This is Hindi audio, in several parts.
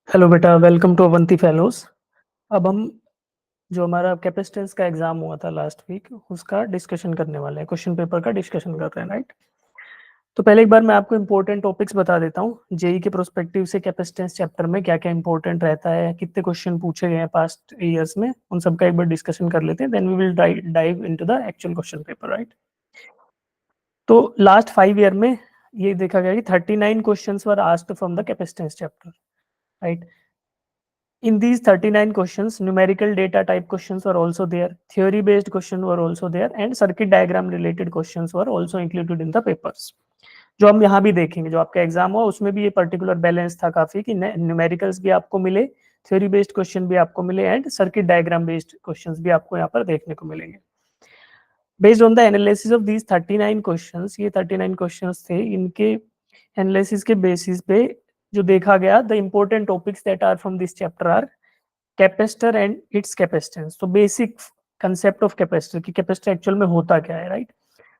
हेलो बेटा, वेलकम टू अवंती फेलोज। अब हम जो हमारा कैपेसिटेंस का एग्जाम हुआ था लास्ट वीक, उसका डिस्कशन करने वाले हैं, क्वेश्चन पेपर का डिस्कशन कर रहे हैं, राइट। तो पहले एक बार मैं आपको इंपॉर्टेंट टॉपिक्स बता देता हूँ। जेई के प्रोस्पेक्टिव से कैपेसिटेंस चैप्टर में क्या क्या इंपॉर्टेंट रहता है, कितने क्वेश्चन पूछे गए हैं पास्ट ईयर्स में, उन सब का एक बार डिस्कशन कर लेते हैं। Then we will dive into the actual question paper, right. तो लास्ट 5 ईयर में ये देखा गया कि 39 questions were asked from the capacitance chapter, right. In these 39 questions, numerical data type questions were also there, theory based questions were also there, and circuit diagram related questions were also included in the papers. जो हम यहाँ भी देखेंगे, जो आपका एग्जाम हुआ उसमें भी ये पर्टिकुलर बैलेंस था काफी कि न्यूमेरिकल्स भी आपको मिले, थ्योरी बेस्ड क्वेश्चन भी आपको मिले, and circuit diagram based questions भी आपको यहाँ पर देखने को मिलेंगे। Based on the analysis of these 39 questions, ये 39 क्वेश्चंस थे, इनके एनालिसिस के बेसिस पे जो देखा गया, the important topics that are from this chapter are capacitor and its capacitance. तो बेसिक कंसेप्ट ऑफ कैपेसिटर कि कैपेसिटर एक्चुअल में होता क्या है, राइट।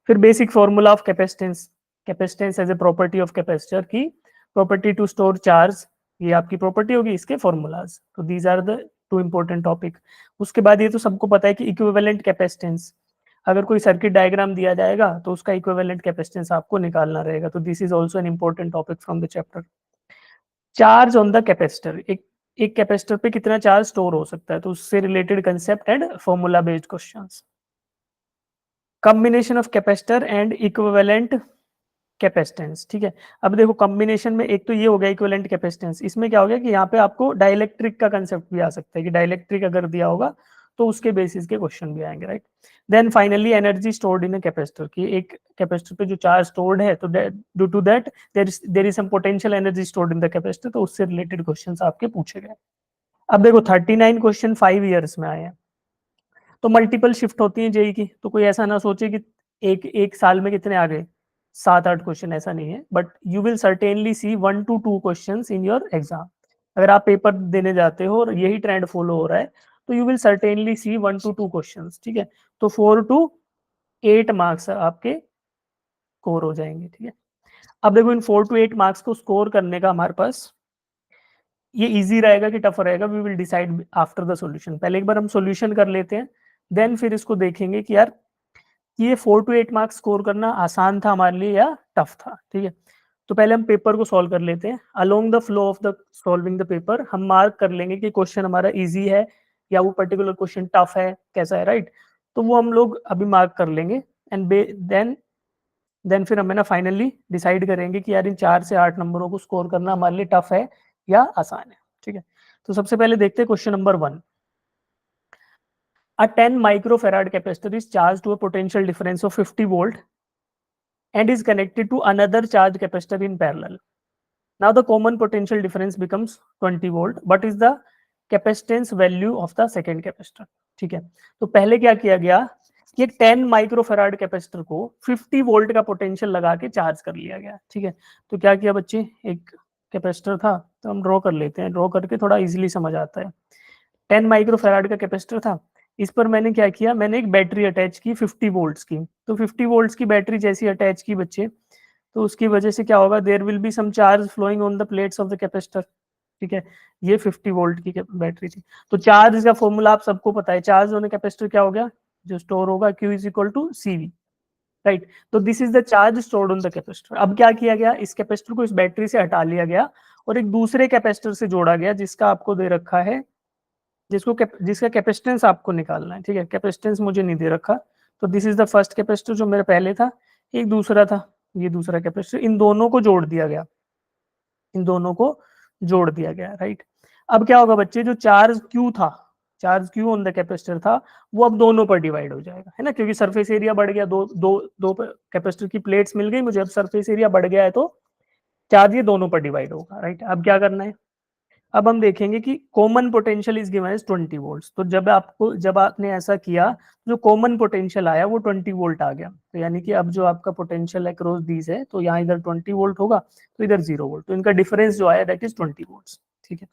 फिर basic formula of capacitance, capacitance as a property of capacitor की प्रॉपर्टी टू स्टोर चार्ज, ये आपकी प्रॉपर्टी होगी, इसके फॉर्मूलाज। तो these are the two important topic. उसके बाद ये तो सबको पता है कि इक्विवेलेंट कैपेसिटेंस, अगर कोई सर्किट डायग्राम दिया जाएगा तो उसका इक्विवेलेंट कैपेसिटेंस आपको निकालना रहेगा। तो this is also an important topic from the chapter. Charge on the capacitor, एक कैपेसिटर पे कितना चार्ज स्टोर हो सकता है, तो उससे related concept and formula based questions. Combination of capacitor and equivalent capacitance, ठीक है। अब देखो कॉम्बिनेशन में एक तो ये हो गया इक्विवेलेंट कैपेसिटेंस, इसमें क्या हो गया कि यहाँ पे आपको डाइलेक्ट्रिक का कंसेप्ट भी आ सकता है कि डाइलेक्ट्रिक अगर दिया होगा तो उसके बेसिस के क्वेश्चन भी आएंगे, right. Then finally energy stored in a capacitor की, एक कैपेसिटर पे जो चार्ज स्टोर्ड है तो due to that there is some potential energy stored in the capacitor, तो उससे रिलेटेड क्वेश्चंस आपके पूछे गए। अब देखो 39 क्वेश्चन 5 ईयर्स में आए हैं, तो मल्टीपल शिफ्ट होती है जेई की, तो कोई ऐसा ना सोचे कि एक एक साल में कितने आ गए, 7-8 क्वेश्चन, ऐसा नहीं है। But you will certainly see 1 to 2 question in your exam. अगर आप पेपर देने जाते हो और यही ट्रेंड फॉलो हो रहा है तो you will certainly see 1 to 2 question, ठीक है। तो 4 to 8 मार्क्स आपके स्कोर हो जाएंगे, ठीक है। अब देखो इन 4 to 8 मार्क्स को स्कोर करने का हमारे पास ये इजी रहेगा कि टफ रहेगा, we will decide after the solution. पहले एक बार हम सॉल्यूशन कर लेते हैं, देन फिर इसको देखेंगे कि यार ये 4 to 8 मार्क्स स्कोर करना आसान था हमारे लिए या टफ था, ठीक है। तो पहले हम पेपर को सॉल्व कर लेते हैं। Along the flow of the solving the paper हम मार्क कर लेंगे कि क्वेश्चन हमारा इजी है या वो पर्टिकुलर क्वेश्चन टफ है, कैसा है, राइट। तो वो हम लोग अभी मार्क कर लेंगे, एंड देन फिर हम है ना फाइनली डिसाइड करेंगे कि यार इन 4 से 8 नंबरों को स्कोर करना हमारे लिए टफ है या आसान है, ठीक है। तो सबसे पहले देखते हैं question number 1। A 10 microfarad capacitor is charged to a potential difference of 50 volt and is connected to another charged capacitor in parallel. Now the common potential difference becomes 20 volt. What is the capacitance value of the second capacitor? ठीक है, तो पहले क्या किया गया कि एक 10 माइक्रोफेराड कैपेसिटर को 50 वोल्ट का पोटेंशियल लगा के चार्ज कर लिया गया, ठीक है। तो क्या किया बच्चे, एक कैपेसिटर था, तो हम ड्रॉ कर लेते हैं, ड्रॉ करके थोड़ा इजीली समझ आता है। 10 माइक्रोफेराड का कैपेसिटर था, इस पर मैंने क्या किया, मैंने एक बैटरी अटैच की 50 वोल्ट्स की। तो 50 वोल्ट्स की बैटरी जैसी अटैच की बच्चे, तो उसकी वजह से क्या होगा, there will be some charge flowing on the plates of the capacitor, ठीक है। ये 50 वोल्ट की बैटरी थी। तो चार्ज का फॉर्मूला आप सबको पता है, चार्ज होने कैपेसिटर क्या हो गया, जो स्टोर होगा Q is equal to CV, right. तो this is the charge stored on the capacitor. अब क्या किया गया, इस कैपेसिटर को इस बैटरी से हटा लिया गया और एक दूसरे कैपेसिटर से जोड़ा गया, जिसका आपको दे रखा है, जिसका कैपेसिटेंस आपको निकालना है, ठीक है। कैपेसिटेंस मुझे नहीं दे रखा, तो this is the first capacitor जो मेरे पहले था, एक दूसरा था, ये दूसरा कैपेसिटर, इन दोनों को जोड़ दिया गया, इन दोनों को जोड़ दिया गया, राइट। अब क्या होगा बच्चे, जो चार्ज Q था, charge Q on the capacitor था, वो अब दोनों पर डिवाइड हो जाएगा, है ना, क्योंकि सरफेस एरिया बढ़ गया, दो दो दो कैपेसिटर की प्लेट्स मिल गई मुझे, अब सरफेस एरिया बढ़ गया है तो चार्ज ये दोनों पर डिवाइड होगा, राइट। अब क्या करना है, अब हम देखेंगे कि common potential is given as 20 volts. तो जब आपने ऐसा किया, जो कॉमन पोटेंशियल आया वो 20 वोल्ट आ गया, तो यानी कि अब जो आपका पोटेंशियल अक्रॉस दीज है, तो यहाँ इधर 20 वोल्ट होगा, तो इधर 0 वोल्ट, तो इनका डिफरेंस जो आया दैट इज 20 वोल्ट्स, ठीक है।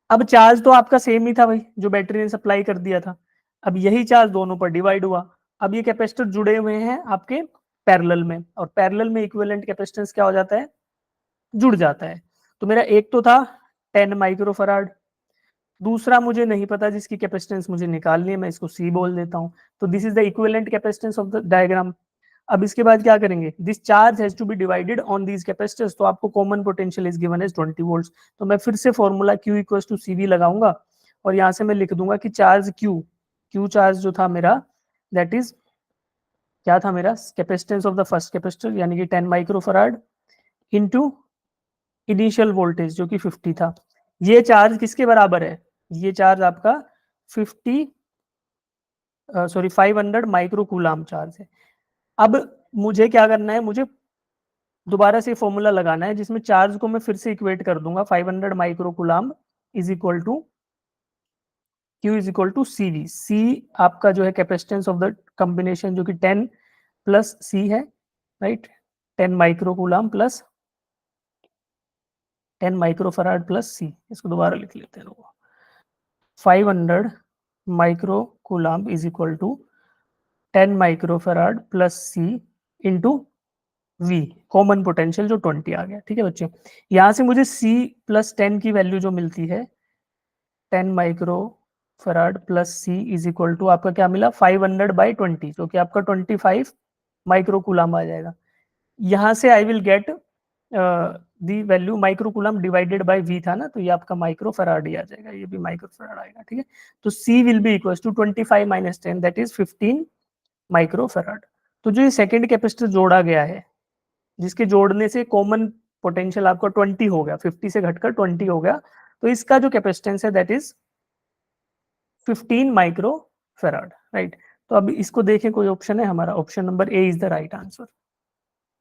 अब चार्ज तो आपका सेम ही था भाई, जो बैटरी ने सप्लाई कर दिया था, अब यही चार्ज दोनों पर डिवाइड हुआ। अब ये कैपेसिटर जुड़े हुए हैं आपके पैरेलल में, और पैरेलल में इक्विवेलेंट कैपेसिटेंस क्या हो जाता है, जुड़ जाता है। तो मेरा एक तो था 10 माइक्रोफराड। दूसरा मुझे नहीं पता जिसकी कैपेसिटेंस मुझे निकालनी है, मैं इसको C बोल देता हूँ। तो this is the equivalent capacitance of the diagram. अब इसके बाद क्या करेंगे, this charge has to be divided on these capacitors, तो आपको common potential is given as 20 volts. तो मैं फिर से formula Q equals to CV लगाऊंगा और यहाँ से मैं लिख दूंगा कि चार्ज Q चार्ज जो था मेरा, दैट इज क्या था मेरा, capacitance of the first capacitor यानी कि 10 माइक्रोफराड इनटू इनिशियल वोल्टेज जो कि 50 था। ये चार्ज किसके बराबर है, ये चार्ज आपका 500 माइक्रो कूलाम चार्ज है। अब मुझे क्या करना है, मुझे दोबारा से फॉर्मूला लगाना है जिसमें चार्ज को मैं फिर से इक्वेट कर दूंगा। 500 micro coulomb is equal to Q is equal to CV। C आपका जो है कैपेसिटेंस ऑफ द कॉम्बिनेशन जो कि 10 प्लस C है, right. 10 micro coulomb plus 10 microfarad plus C। इसको दोबारा लिख लेते हैं लोग। 500 micro coulomb is equal to 10 microfarad plus C into V, common potential जो 20 आ गया। ठीक है बच्चे, यहां से मुझे C प्लस 10 की वैल्यू जो मिलती है 10 micro farad plus C is equal to आपका क्या मिला 500/20, जो कि आपका 25 माइक्रो कूलाम आ जाएगा। यहाँ से I will get the value micro coulomb divided by V था ना, तो ये आपका माइक्रो फराड ही आ जाएगा, ये भी माइक्रो फराड आएगा। ठीक है, तो C will be equal to 25 minus 10 that is 15 micro farad. तो जो ये सेकेंड कैपेसिटर जोड़ा गया है, जिसके जोड़ने से कॉमन पोटेंशियल आपका 20 हो गया, 50 से घटकर 20 हो गया, तो इसका जो कैपेसिटेंस है that is 15 micro farad, right. तो अब इसको देखें, कोई ऑप्शन है हमारा, option number A is the right answer.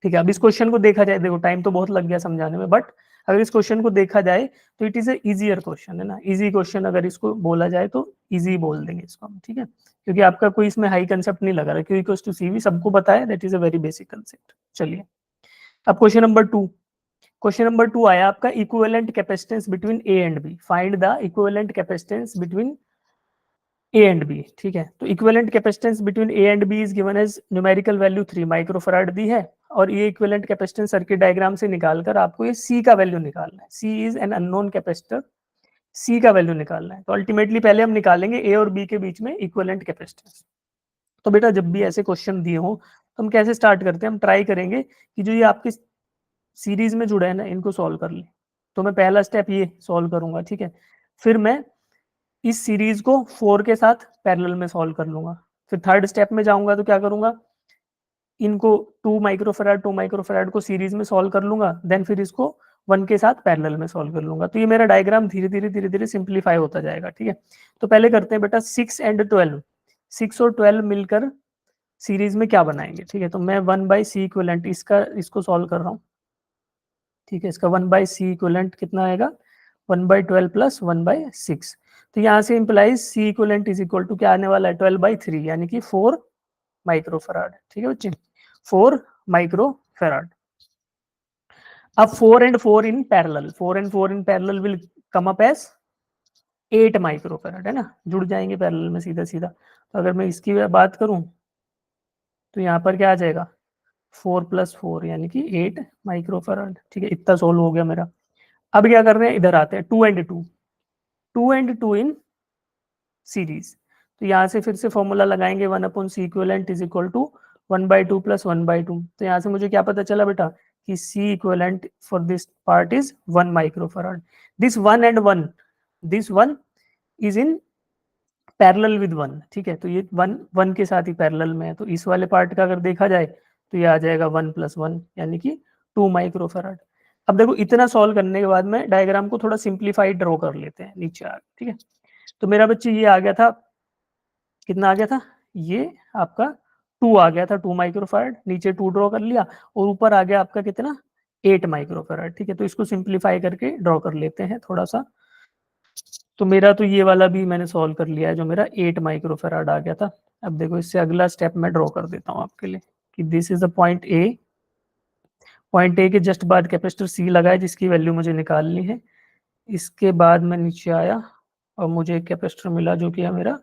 ठीक है, अब इस क्वेश्चन को देखा जाए, देखो टाइम तो बहुत लग गया समझाने में, बट अगर इस क्वेश्चन को देखा जाए तो it is a easier question है ना, इजी क्वेश्चन अगर इसको बोला जाए तो इजी बोल देंगे इसको हम। ठीक है, क्योंकि आपका कोई इसमें हाई कंसेप्ट नहीं लगा रहा, Q इक्वल्स टू CV सबको पता है, that is a very basic concept. चलिए अब क्वेश्चन नंबर 2। क्वेश्चन नंबर 2 आया आपका equivalent capacitance between A and B, find the equivalent capacitance between A and B। ठीक है, तो equivalent capacitance between A and B is given as numerical value 3 microfarad दी है, और ये इक्विवेलेंट कैपेसिटेंस सर्किट डायग्राम से निकालकर आपको ये C का वैल्यू निकालना है। C is an unknown capacitor, C का वैल्यू निकालना है। तो अल्टीमेटली पहले हम निकालेंगे A और B के बीच में इक्विवेलेंट कैपेसिटेंस। तो बेटा जब भी ऐसे क्वेश्चन दिए हो तो हम कैसे स्टार्ट करते हैं, हम ट्राई करेंगे कि जो ये आपके सीरीज में जुड़े हैं ना, इनको सॉल्व कर ले। तो मैं पहला स्टेप ये सॉल्व करूंगा, ठीक है, फिर मैं इस सीरीज को 4 के साथ पैरेलल में सॉल्व कर लूंगा। फिर थर्ड स्टेप में जाऊंगा तो क्या करूंगा, इनको 2 माइक्रोफराड को सीरीज में सॉल्व कर लूंगा, देन फिर इसको 1 के साथ पैरेलल में सॉल्व कर लूंगा। तो ये मेरा डायग्राम धीरे धीरे सिंप्लीफाई होता जाएगा। ठीक है, तो पहले करते हैं बेटा 6 एंड 12, 6 और 12 मिलकर सीरीज में क्या बनाएंगे। ठीक है, तो मैं 1/C इक्विवेलेंट इसको सॉल्व कर रहा हूँ। ठीक है, इसका 1/C इक्विवेलेंट कितना आएगा, 1/12 प्लस 1/6। तो यहाँ से implies C equivalent is equal to क्या आने वाला है, 12/3 यानी कि 4 माइक्रोफराड। ठीक है बच्चे, 4 माइक्रोफराड। अब 4 and 4 in parallel, 4 and 4 in parallel will come up as 8 microfarad, है ना, जुड़ जाएंगे पैरेलल में सीधा सीधा। तो अगर मैं इसकी बात करूं तो यहाँ पर क्या आ जाएगा, 4 + 4 यानी कि 8 माइक्रोफराड। ठीक है, इतना सोल्व हो गया मेरा। अब क्या कर रहे हैं, इधर आते हैं 2 and 2, 2 and 2 इन सीरीज। तो यहाँ से फिर से फॉर्मूला लगाएंगे 1/C equivalent is equal to 1/2 + 1/2। तो यहाँ से मुझे क्या पता चला बेटा कि C equivalent for this part is 1 microfarad. This 1 and 1, this 1 is in parallel with 1। ठीक है, तो ये 1 के साथ ही पैरेलल में है, तो इस वाले पार्ट का अगर देखा जाए तो ये आ जाएगा 1 + 1 यानी कि 2 माइक्रोफराड। अब देखो इतना सॉल्व करने के बाद में डायग्राम को थोड़ा सिंप्लीफाइड ड्रॉ कर लेते हैं नीचे आ। ठीक है, तो मेरा बच्चे ये आ गया था, कितना आ गया था, ये आपका 2 आ गया था, 2 माइक्रोफराड, नीचे 2 ड्रॉ कर लिया, और ऊपर आ गया आपका कितना, 8 माइक्रोफराड। ठीक है, तो इसको सिंप्लीफाई करके ड्रॉ कर लेते हैं थोड़ा सा। तो मेरा तो ये वाला भी मैंने सॉल्व कर लिया है, जो मेरा 8 माइक्रोफराड आ गया था। अब देखो इससे अगला स्टेप मैं ड्रॉ कर देता हूँ आपके लिए कि this is the point A, point A के जस्ट बाद कैपेसिटर सी लगा है जिसकी वैल्यू मुझे निकालनी है। इसके बाद मैं नीचे आया और मुझे एक कैपेसिटर मिला जो कि है मेरा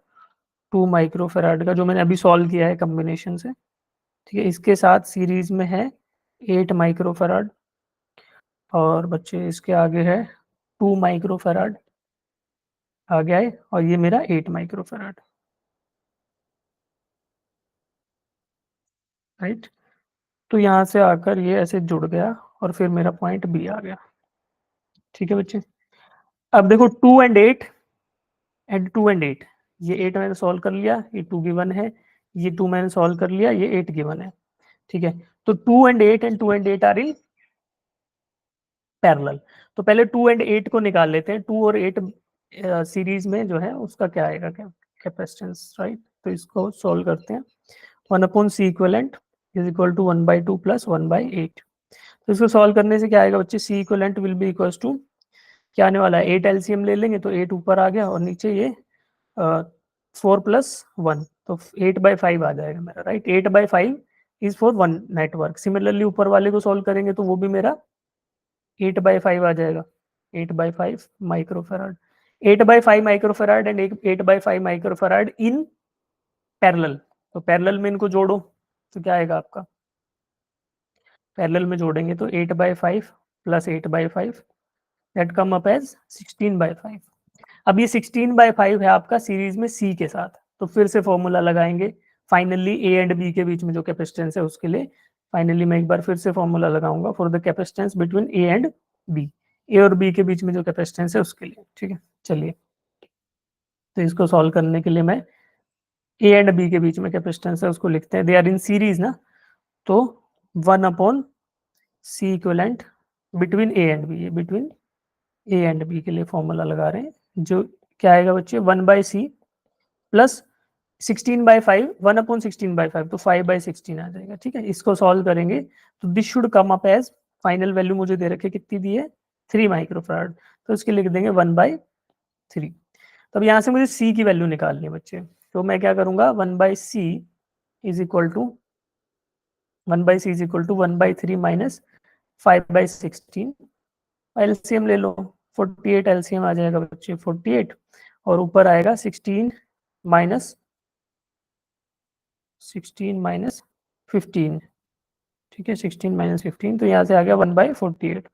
2 माइक्रोफराड का, जो मैंने अभी सॉल्व किया है कम्बिनेशन से। ठीक है, इसके साथ सीरीज में है 8 माइक्रोफराड, और बच्चे इसके आगे है 2 माइक्रोफेराड आ गया है, और ये मेरा 8 माइक्रोफेराड, राइट। तो यहाँ से आकर ये ऐसे जुड़ गया, और फिर मेरा पॉइंट बी आ गया। ठीक है बच्चे, अब देखो 2 and 8, ये 8 मैंने सॉल्व कर लिया, ये 2 गिवन है, ये 2 मैंने सॉल्व कर लिया, ये 8 गिवन है। ठीक है, तो 2 and 8 आर इन पैरेलल। तो पहले 2 and 8 को निकाल लेते हैं। 2 और 8 सीरीज में जो है उसका क्या आएगा, क्या कैपेसिटेंस, राइट। तो इसको सॉल्व करते हैं। 1/C equivalent is equal to 1/2 plus 1/8। तो इसको सॉल्व करने से क्या आएगा बच्चे, C equivalent will be equal to, क्या आने वाला है, 8 एलसीएम ले लेंगे तो 8 ऊपर आ गया, और नीचे ये 4+1, तो 8/5 आ जाएगा मेरा, right. 8/5 is for one network. Similarly ऊपर वाले को सॉल्व करेंगे तो वो भी मेरा 8/5 आ जाएगा, 8/5 microfarad. 8/5 microfarad and 8/5 microfarad in parallel. तो पैरेलल में इनको जोड़ो, तो क्या आएगा आपका, पैरेलल में जोड़ेंगे तो 8/5 plus 8/5, that come up as 16/5। अब ये 16/5 है आपका सीरीज में सी के साथ, तो फिर से फॉर्मूला लगाएंगे फाइनली ए एंड बी के बीच में जो कैपेसिटेंस है उसके लिए। फाइनली मैं एक बार फिर से फॉर्मूला लगाऊंगा for the capacitance between A and B, A और बी के बीच में जो कैपेसिटेंस है उसके लिए। ठीक है, चलिए, तो इसको सॉल्व करने के लिए मैं ए एंड बी के बीच में कैपेसिटेंस है उसको लिखते हैं, दे आर इन सीरीज ना, तो 1/C equivalent between A and B, between A and B के लिए फॉर्मूला लगा रहे हैं, जो क्या आएगा बच्चे, 1/C प्लस 16/5, 1/16/5, तो 5/16 आ जाएगा। ठीक है, इसको सॉल्व करेंगे तो this should come up as, final value मुझे दे रखे कितनी दी है, 3 माइक्रोफराड, तो इसके लिख देंगे 1/3। तब यहाँ से मुझे सी की वैल्यू निकालनी है बच्चे, तो मैं क्या करूंगा, 1/C is equal to 1/C is equal to 1/3 minus 5/16। LCM ले लो, 48 एलसीएम आ जाएगा बच्चे, 48, और ऊपर आएगा 16 माइनस 15। ठीक है, 16 - 15, तो यहाँ से आ गया 1/48।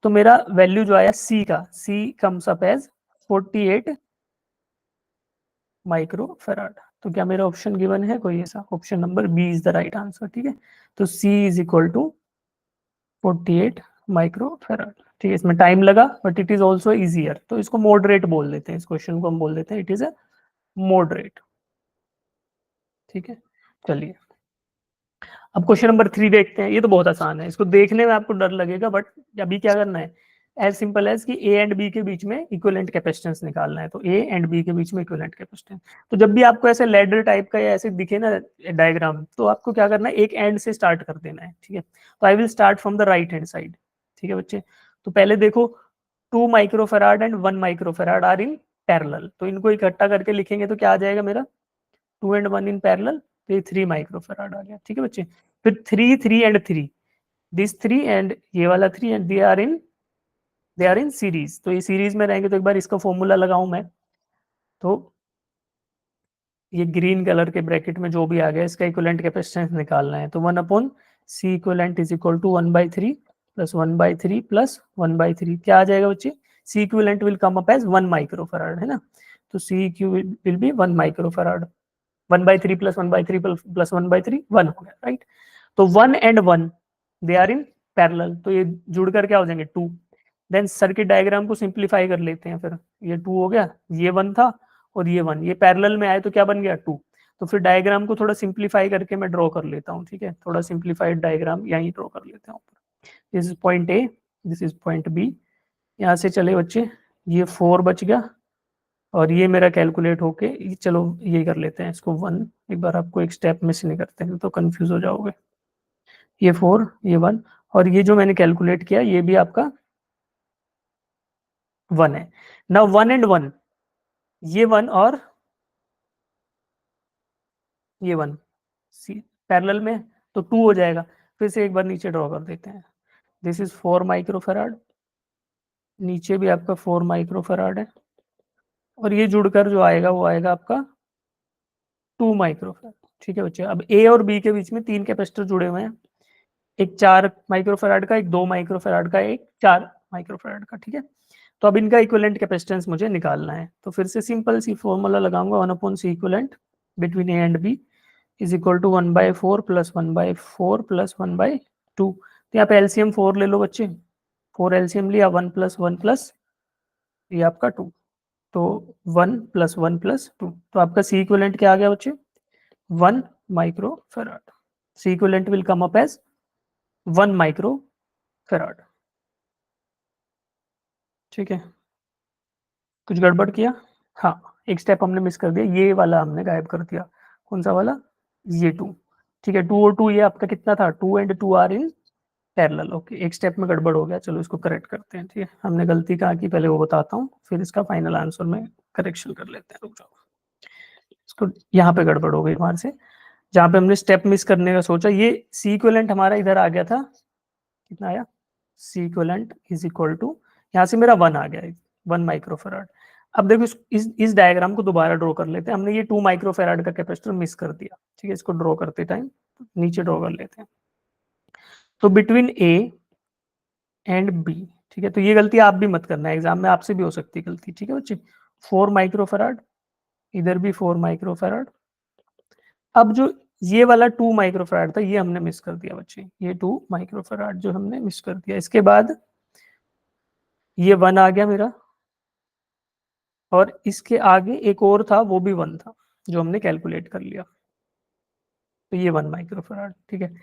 तो मेरा वैल्यू जो आया सी का, C comes up as 48 microfarad. तो क्या मेरा ऑप्शन गिवन है कोई ऐसा, option number B is the right answer. ठीक है, तो C is equal to 48 microfarad. ठीक है, इसमें टाइम लगा but it is also easier, तो इसको मॉडरेट बोल देते हैं, इस क्वेश्चन को हम बोल देते हैं इट इज अ मॉडरेट। ठीक है, चलिए, अब क्वेश्चन नंबर 3 देखते हैं। ये तो बहुत आसान है, इसको देखने में आपको डर लगेगा, बट अभी क्या करना है, एज सिंपल एज कि ए एंड बी के बीच में इक्विवेलेंट कैपेसिटेंस निकालना है। तो ए एंड बी के बीच में इक्विवेलेंट कैपेसिटेंस, तो जब भी आपको ऐसे लैडर टाइप का या ऐसे दिखे ना डायग्राम, तो आपको क्या करना है, एक एंड से स्टार्ट कर देना है। ठीक है, तो I will start from the right hand side. ठीक है बच्चे, तो पहले देखो 2 microfarad and 1 microfarad are in parallel, तो इनको इकट्ठा करके लिखेंगे तो क्या आ जाएगा मेरा, 2 and 1 इन पैरेलल, तो ये 3 माइक्रोफेराड आ गया। ठीक है बच्चे, फिर 3 3 and 3, दिस 3 एंड ये वाला 3, and they are in series, तो ये सीरीज में रहेंगे। तो एक बार इसका फॉर्मूला लगाऊं मैं, तो ये ग्रीन कलर के ब्रैकेट में जो भी आ गया, इसका इक्विवेलेंट कैपेसिटेंस निकालना है। तो 1/C equivalent is equal to 1/3 plus 1/3 plus 1/3, क्या आ जाएगा बच्चे, C equivalent will come up as 1 microfarad, है ना। तो C eq will be 1 microfarad, 1/3 plus 1/3 plus 1/3 1 हो गया, राइट। तो 1 and 1 they are in parallel, तो ये जुड़कर क्या हो जाएंगे, 2। देन सर्किट डायग्राम को सिंप्लीफाई कर लेते हैं, फिर ये 2 हो गया, ये 1 था और ये 1, ये पैरेलल में आए तो क्या बन गया, 2। तो फिर डायग्राम को थोड़ा सिंप्लीफाई करके मैं ड्रॉ कर लेता हूँ। ठीक है, थोड़ा सिंप्लीफाइड डायग्राम यहीं ड्रॉ कर लेते हैं। This is point A, this is point B, यहाँ से चले बच्चे, ये 4 बच गया, और ये मेरा कैलकुलेट होके चलो ये कर लेते हैं इसको 1, एक बार आपको एक स्टेप मिस नहीं करते हैं तो कंफ्यूज हो जाओगे। ये 4, ये 1, और ये जो मैंने कैलकुलेट किया ये भी आपका 1 है। ना 1 and 1, ये 1 और ये 1 सी पैरेलल में, तो 2 हो जाएगा। फिर से एक बार नीचे ड्रॉ कर देते हैं, दिस इज 4 माइक्रोफेराड, नीचे भी आपका 4 माइक्रोफेराड है, और ये जुड़कर जो आएगा वो आएगा आपका 2 माइक्रोफेराड। ठीक है बच्चे, अब ए और बी के बीच में 3 कैपेसिटर जुड़े हुए हैं, एक 4 माइक्रोफेराड का, एक 2 माइक्रोफेराड का, एक 4 माइक्रोफेराड का। ठीक है, तो अब इनका इक्विवेलेंट कैपेसिटेंस मुझे निकालना है, तो फिर से सिंपल सी फॉर्मूला लगाऊंगा, 1/c equivalent between A and B is equal to 1/4 plus 1/4 plus 1/2। तो यहाँ पे एलसीएम 4 ले लो बच्चे, 4 एलसीएम लिया, 1 प्लस 1 प्लस ये आपका 2, तो 1 प्लस 1 प्लस 2, तो आपका सी इक्विवेलेंट क्या आ गया बच्चे, 1 micro farad. C equivalent will come up as 1 micro farad. ठीक है, कुछ गड़बड़ किया? हाँ, एक स्टेप हमने मिस कर दिया, ये वाला हमने गायब कर दिया। कौन सा वाला? ये 2। ठीक है, 2 और 2 ये आपका कितना था, 2 and 2 are in parallel. Okay, एक स्टेप में गड़बड़ हो गया, चलो इसको करेक्ट करते हैं। ठीक है, हमने गलती कहाँ की पहले वो बताता हूँ, फिर इसका फाइनल आंसर में करेक्शन कर लेते हैं। रुक जाओ, इसको यहाँ पे गड़बड़ हो गई हमारे से, जहाँ पे हमने स्टेप मिस करने का सोचा। ये सी इक्विवेलेंट हमारा इधर आ गया था, कितना आया, C equivalent is equal to, यहाँ से मेरा 1 आ गया, 1 माइक्रोफेराड। अब देखो इस डायग्राम को दोबारा ड्रॉ कर लेते हैं, हमने ये 2 माइक्रोफेराड का कैपेसिटर मिस कर दिया। ठीक है, इसको ड्रॉ करते टाइम नीचे ड्रॉ कर लेते हैं। तो बिटवीन ए एंड बी, ठीक है, तो ये गलती आप भी मत करना, एग्जाम में आपसे भी हो सकती है गलती। ठीक है बच्चे, 4 माइक्रोफेराड, इधर भी 4 माइक्रोफेराड। अब जो ये वाला 2 माइक्रोफेराड था ये हमने मिस कर दिया बच्चे, ये 2 माइक्रोफेराड जो हमने मिस कर दिया। इसके बाद ये 1 आ गया मेरा, और इसके आगे एक और था, वो भी 1 था, जो हमने कैलकुलेट कर लिया, तो ये 1 माइक्रोफेराड। ठीक है,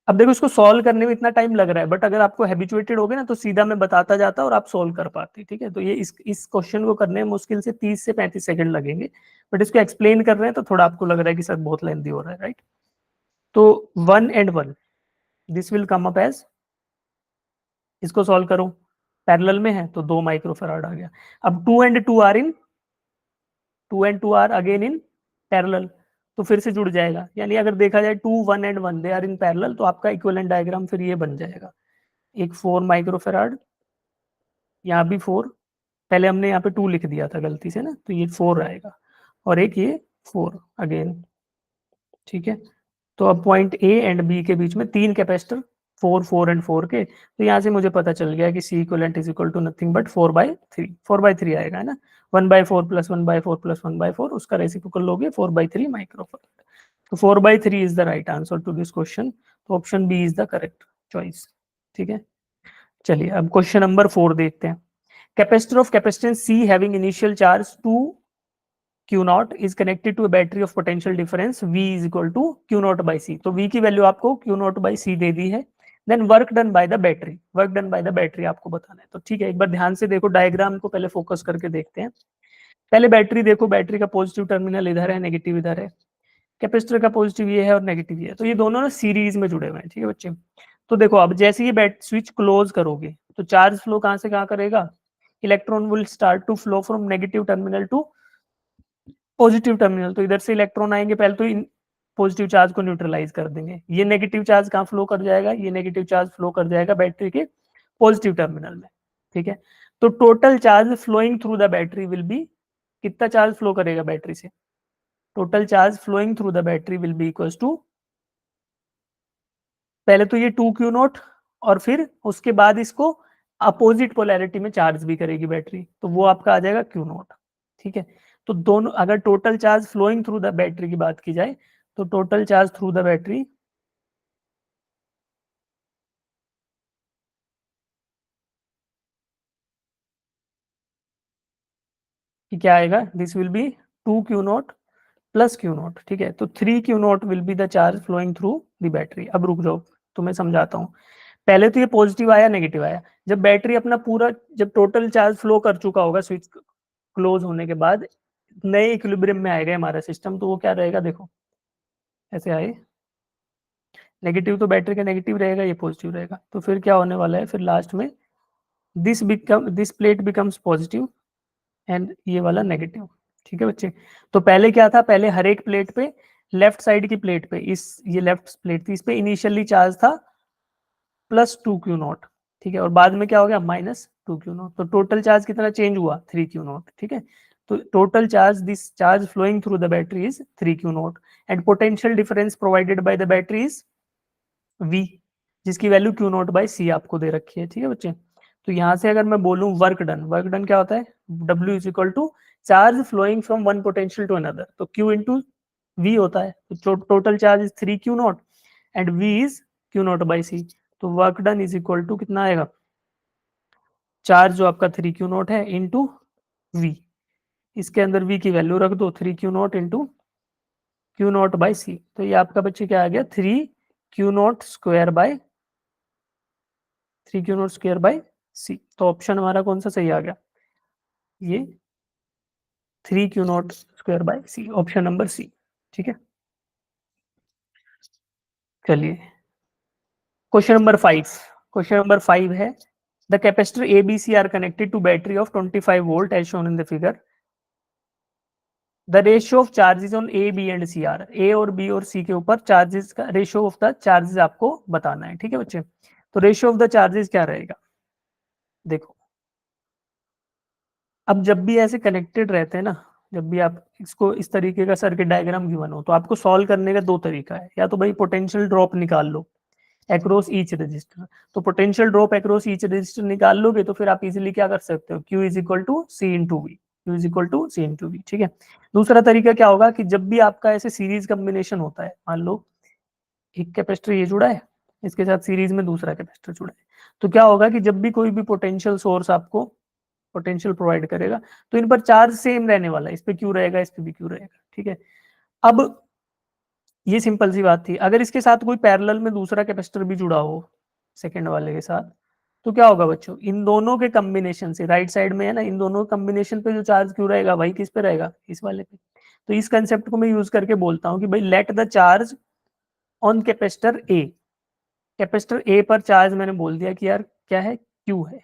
अब देखो इसको सॉल्व करने में इतना टाइम लग रहा है, बट अगर आपको हैबिचुएटेड हो गए ना तो सीधा मैं बताता जाता और आप सॉल्व कर पाते। ठीक है, तो ये इस क्वेश्चन को करने में मुश्किल से 30 से 35 सेकंड लगेंगे, बट इसको एक्सप्लेन कर रहे हैं तो थोड़ा आपको लग रहा है कि सर बहुत लेंथी हो रहा है, राइट। तो 1 and 1 this will come up as, इसको सॉल्व करो, पैरेलल में है तो 2 माइक्रोफेराड आ गया। अब 2 and 2 are in, 2 and 2 are again in parallel, तो फिर से जुड़ जाएगा। यानी अगर देखा जाए 2 1 and 1 they are in parallel, तो आपका इक्विवेलेंट डायग्राम फिर ये बन जाएगा, एक 4 माइक्रोफेराड, यहाँ भी 4, पहले हमने यहाँ पे 2 लिख दिया था गलती से ना, तो ये 4 आएगा, और एक ये 4 अगेन। ठीक है, तो अब पॉइंट ए एंड बी के बीच में 3 कैपेसिटर, 4 4 एंड 4 के, तो यहाँ से मुझे पता चल गया कि C equivalent is equal to nothing but 4/3, 4/3 आएगा, है ना, 1/4 प्लस 1/4 प्लस 1/4, उसका रेसिप्रोकल लोगे 4/3 माइक्रोफेराड। तो 4/3 is the right answer to this question, तो option B is the correct choice. ठीक है, चलिए अब क्वेश्चन नंबर 4 देखते हैं। Capacitor of capacitance C having initial charge 2 Q naught is connected to a battery of potential difference V is equal to Q naught by C। तो V की वैल्यू आपको Q naught by C दे दी है। Then work done by the battery, work done by the battery आपको बताना है। तो ठीक है, एक बार ध्यान से देखो, डायग्राम को पहले फोकस करके देखते हैं। पहले बैटरी देखो, बैटरी का पॉजिटिव टर्मिनल इधर है, नेगेटिव इधर है, कैपेसिटर का पॉजिटिव ये है और नेगेटिव ये है, तो ये दोनों ना सीरीज में जुड़े हुए हैं। ठीक है बच्चे, तो देखो अब जैसे ये बैट स्विच क्लोज करोगे तो चार्ज फ्लो कहाँ से कहाँ करेगा, electron will start to flow from negative terminal to positive terminal. तो इधर से इलेक्ट्रॉन आएंगे, पहले तो इन पॉजिटिव चार्ज को न्यूट्रलाइज कर देंगे, ये नेगेटिव चार्ज कहाँ फ्लो कर जाएगा, ये नेगेटिव चार्ज फ्लो कर जाएगा बैटरी के पॉजिटिव टर्मिनल में। ठीक है, तो total charge flowing through the battery will be, कितना चार्ज फ्लो करेगा बैटरी से, total charge flowing through the battery will be equals to, पहले तो ये 2Q0, और फिर उसके बाद इसको अपोजिट पोलैरिटी में चार्ज भी करेगी बैटरी, तो वो आपका आ जाएगा Q0। ठीक है, तो दोनों, अगर total charge flowing through the battery की बात की जाए तो total charge through the battery की क्या आएगा, this will be 2Q0 plus Q0। ठीक है, तो 3Q0 will be the charge flowing through the battery. अब रुक जाओ, तो मैं समझाता हूँ। पहले तो ये पॉजिटिव आया नेगेटिव आया, जब बैटरी अपना पूरा, जब टोटल चार्ज फ्लो कर चुका होगा स्विच क्लोज होने के बाद, नए इक्विलिब्रियम में आएगा हमारा सिस्टम, तो वो क्या रहेगा, देखो ऐसे आए, नेगेटिव तो बैटरी का नेगेटिव रहेगा, ये पॉजिटिव रहेगा, तो फिर क्या होने वाला है, फिर लास्ट में this plate becomes positive and ये वाला नेगेटिव। ठीक है बच्चे, तो पहले क्या था, पहले हर एक प्लेट पे, लेफ्ट साइड की प्लेट पे, इस ये लेफ्ट प्लेट थी, इस पे इनिशियली चार्ज था +2Q0। ठीक है, और बाद में क्या हो गया -2Q0, तो टोटल चार्ज कितना चेंज हुआ 3Q0। ठीक है, तो total charge, this charge flowing through the battery is 3Q0 and potential difference provided by the battery is V, जिसकी वैल्यू Q0 बाय C आपको दे रखी है। ठीक है बच्चे, तो यहाँ से अगर मैं बोलूं वर्क डन क्या होता है, W is equal to charge flowing from one potential to another, तो Q इंटू V होता है, तो total charge is 3Q0 and V is Q0 by C। तो work done is equal to कितना आएगा, चार्ज जो आपका 3Q0 है इंटू V, इसके अंदर V की वैल्यू रख दो, 3Q0 into Q0 by C। तो ये आपका बच्चे क्या आ गया, 3Q0 square by 3Q0 square by C। तो ऑप्शन हमारा कौन सा सही आ गया, ये 3Q0 square by C, option number C। ठीक है, चलिए क्वेश्चन नंबर 5 है, the capacitor ABC are connected to battery of 25 volt as shown in the figure, the ratio of charges on A B and C are, A और बी और सी के ऊपर चार्जेस का रेशियो ऑफ द चार्जेस आपको बताना है। ठीक है बच्चे, तो रेशियो ऑफ द चार्जेस क्या रहेगा, देखो अब जब भी ऐसे कनेक्टेड रहते हैं ना, जब भी आप इसको इस तरीके का सर्किट डायग्राम गिवन हो, तो आपको सॉल्व करने का दो तरीका है, या तो भाई पोटेंशियल ड्रॉप निकाल लो एक्रॉस ईच रजिस्टर, तो potential drop across each resistor निकाल लोगे तो फिर आप इजीली क्या कर सकते हो, Q is equal to C into V, Q is equal to C into V. ठीक है, दूसरा तरीका क्या होगा कि जब भी आपका ऐसे सीरीज कॉम्बिनेशन होता है, मान लो एक कैपेसिटर ये जुड़ा है, इसके साथ सीरीज में दूसरा कैपेसिटर जुड़ा है, तो क्या होगा कि जब भी कोई भी पोटेंशियल सोर्स आपको पोटेंशियल प्रोवाइड करेगा, तो इन पर चार्ज सेम रहने वाला है, इस पे क्यू रहेगा, इस पे भी क्यू रहेगा। ठीक है, अब ये सिंपल सी बात थी, अगर इसके साथ कोई पैरेलल में दूसरा कैपेसिटर भी जुड़ा हो सेकंड वाले के साथ, तो क्या होगा बच्चों, इन दोनों के कॉम्बिनेशन से, राइट साइड में है ना, इन दोनों कॉम्बिनेशन पे जो चार्ज क्यू रहेगा वही किस पे रहेगा, इस वाले पे। तो इस कंसेप्ट को मैं यूज करके बोलता हूँ कि भाई let the charge on capacitor A, capacitor A पर चार्ज मैंने बोल दिया कि यार क्या है, क्यू है।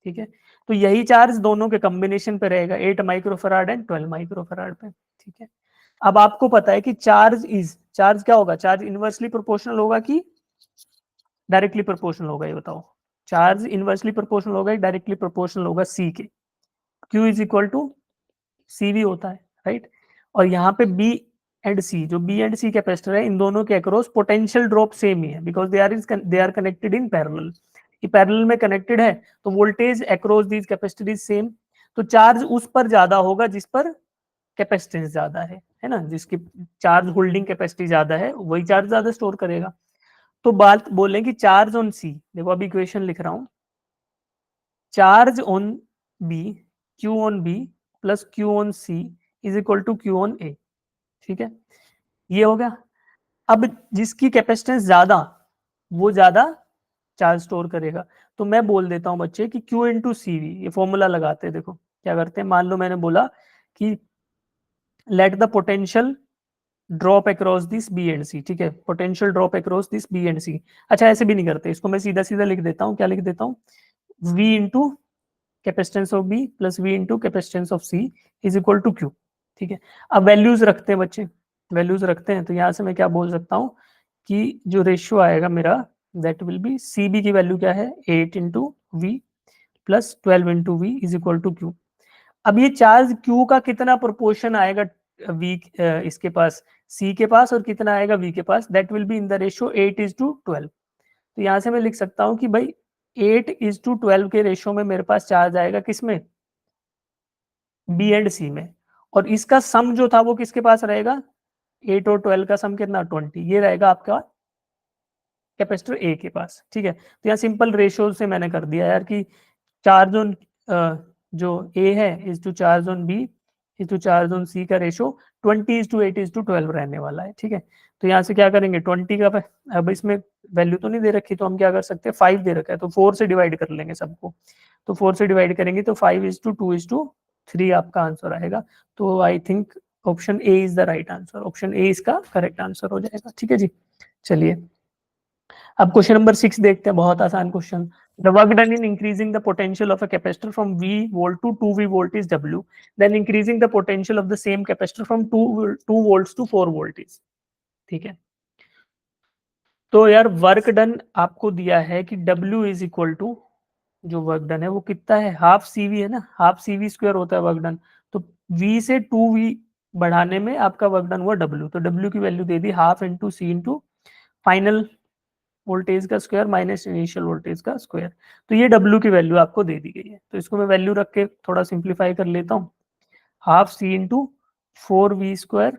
ठीक है, तो यही चार्ज दोनों के कॉम्बिनेशन पे रहेगा, 8 माइक्रोफराड एंड 12 माइक्रोफराड पे। ठीक है, अब आपको पता है कि चार्ज क्या होगा, चार्ज इनवर्सली प्रोपोर्शनल होगा कि डायरेक्टली प्रोपोर्शनल होगा, ये बताओ, चार्ज इनवर्सली प्रोपोर्शनल होगा या डायरेक्टली प्रोपोर्शनल होगा सी के, Q is equal to C V होता है, राइट। और यहाँ पे बी एंड सी, जो बी एंड सी कैपेसिटर है, इन दोनों के अक्रॉस पोटेंशियल ड्रॉप सेम ही है, because they are connected in parallel, ये पैरेलल में कनेक्टेड है, तो voltage across these capacitor is same, तो चार्ज उस पर ज्यादा होगा जिस पर कैपेसिटेंस ज्यादा है ना, जिसकी चार्ज होल्डिंग कैपेसिटी ज्यादा है वही चार्ज ज्यादा स्टोर करेगा। तो बात बोलें कि चार्ज ऑन सी, देखो अभी इक्वेशन लिख रहा हूं, charge on B, Q on B plus Q on C is equal to Q on A. ठीक है, ये हो गया। अब जिसकी कैपेसिटेंस ज्यादा, वो ज्यादा चार्ज स्टोर करेगा, तो मैं बोल देता हूं बच्चे कि Q इंटू सी वी, ये फॉर्मूला लगाते हैं, देखो क्या करते हैं, मान लो मैंने बोला कि let the potential drop across this B and C. ठीक है, potential drop across this B and C. अच्छा ऐसे भी नहीं करते, इसको मैं सीधा सीधा लिख देता हूँ, क्या लिख देता हूँ, V into capacitance of B plus V into capacitance of C is equal to Q. ठीक है, अब वैल्यूज रखते हैं बच्चे, वैल्यूज रखते हैं, तो यहाँ से मैं क्या बोल सकता हूँ कि जो रेशियो आएगा मेरा, that will be C B की वैल्यू क्या है, 8 into V plus 12 into V is equal to Q. अब ये चार्ज क्यू का कितना प्रोपोर्शन आएगा वी इसके पास, सी के पास, और कितना आएगा वी के पास, that will be in the ratio 8:12। तो यहाँ से मैं लिख सकता हूँ कि भाई 8:12 के रेशियो में मेरे पास चार्ज आएगा किसमें, बी एंड सी में, और इसका सम जो था वो किसके पास रहेगा, 8 और 12 का सम कितना, 20, ये रहेगा आपका कैपेसिटर ए के पास। ठीक है, तो यहाँ सिंपल रेशियो से मैंने कर दिया यार कि चार्ज ऑन जो ए है is to charge on B is to charge on C का रेशियो 20:8:12 रहने वाला है। ठीक है, तो यहाँ से क्या करेंगे 20 का, अब इसमें वैल्यू तो नहीं दे रखी, तो हम क्या कर सकते हैं, 5 दे रखा है तो 4 से डिवाइड कर लेंगे सबको, तो 4 से डिवाइड करेंगे तो 5:2:3 आपका आंसर आएगा। तो I think option A is the right answer, option A इसका करेक्ट आंसर हो जाएगा। ठीक है जी, चलिए अब क्वेश्चन नंबर 6 देखते हैं, बहुत आसान question. The work done in increasing the potential of a capacitor from V volt to 2V volt is W. Then increasing the potential of the same capacitor from 2 volts to 4 volt is. ठीक है, तो यार वर्क डन आपको दिया है कि W इज इक्वल टू, जो वर्क डन है वो कितना है, हाफ CV है ना, हाफ CV स्क्वायर होता है वर्क डन, तो V से 2V बढ़ाने में आपका वर्क डन हुआ W, तो W की वैल्यू दे दी half into C into final voltage का स्क्वायर माइनस इनिशियल वोल्टेज का स्क्वायर। तो ये W की वैल्यू आपको दे दी गई है, तो इसको मैं वैल्यू रख के थोड़ा सिंप्लीफाई कर लेता हूँ। Half C into 4V²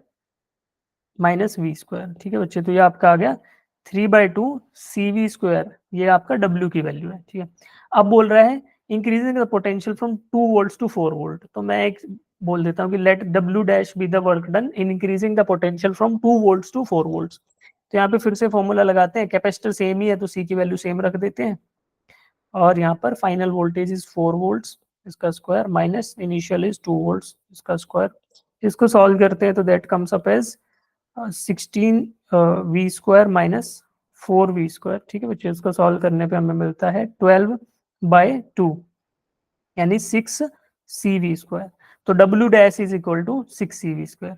minus V square. ठीक है बच्चे, तो ये आपका आ गया 3/2 CV²। ये आपका W की वैल्यू है। ठीक है, अब बोल रहा है increasing the potential from 2 volt to 4 volt. तो मैं एक बोल देता हूँ कि let W dash B the work done in increasing the potential from 2 volt to 4 volt. तो यहाँ पे फिर से फॉर्मूला लगाते हैं, कैपेसिटर सेम ही है तो C की वैल्यू सेम रख देते हैं, और यहाँ पर फाइनल वोल्टेज इज 4 वोल्ट इसका square minus initial is 2 volt इसका स्क्वायर। इसको सॉल्व करते हैं तो that comes up as 16V² minus 4V²। ठीक है बच्चे, इसको सॉल्व करने पे हमें मिलता है 12/2 यानी 6CV²। तो W dash is equal to 6CV²।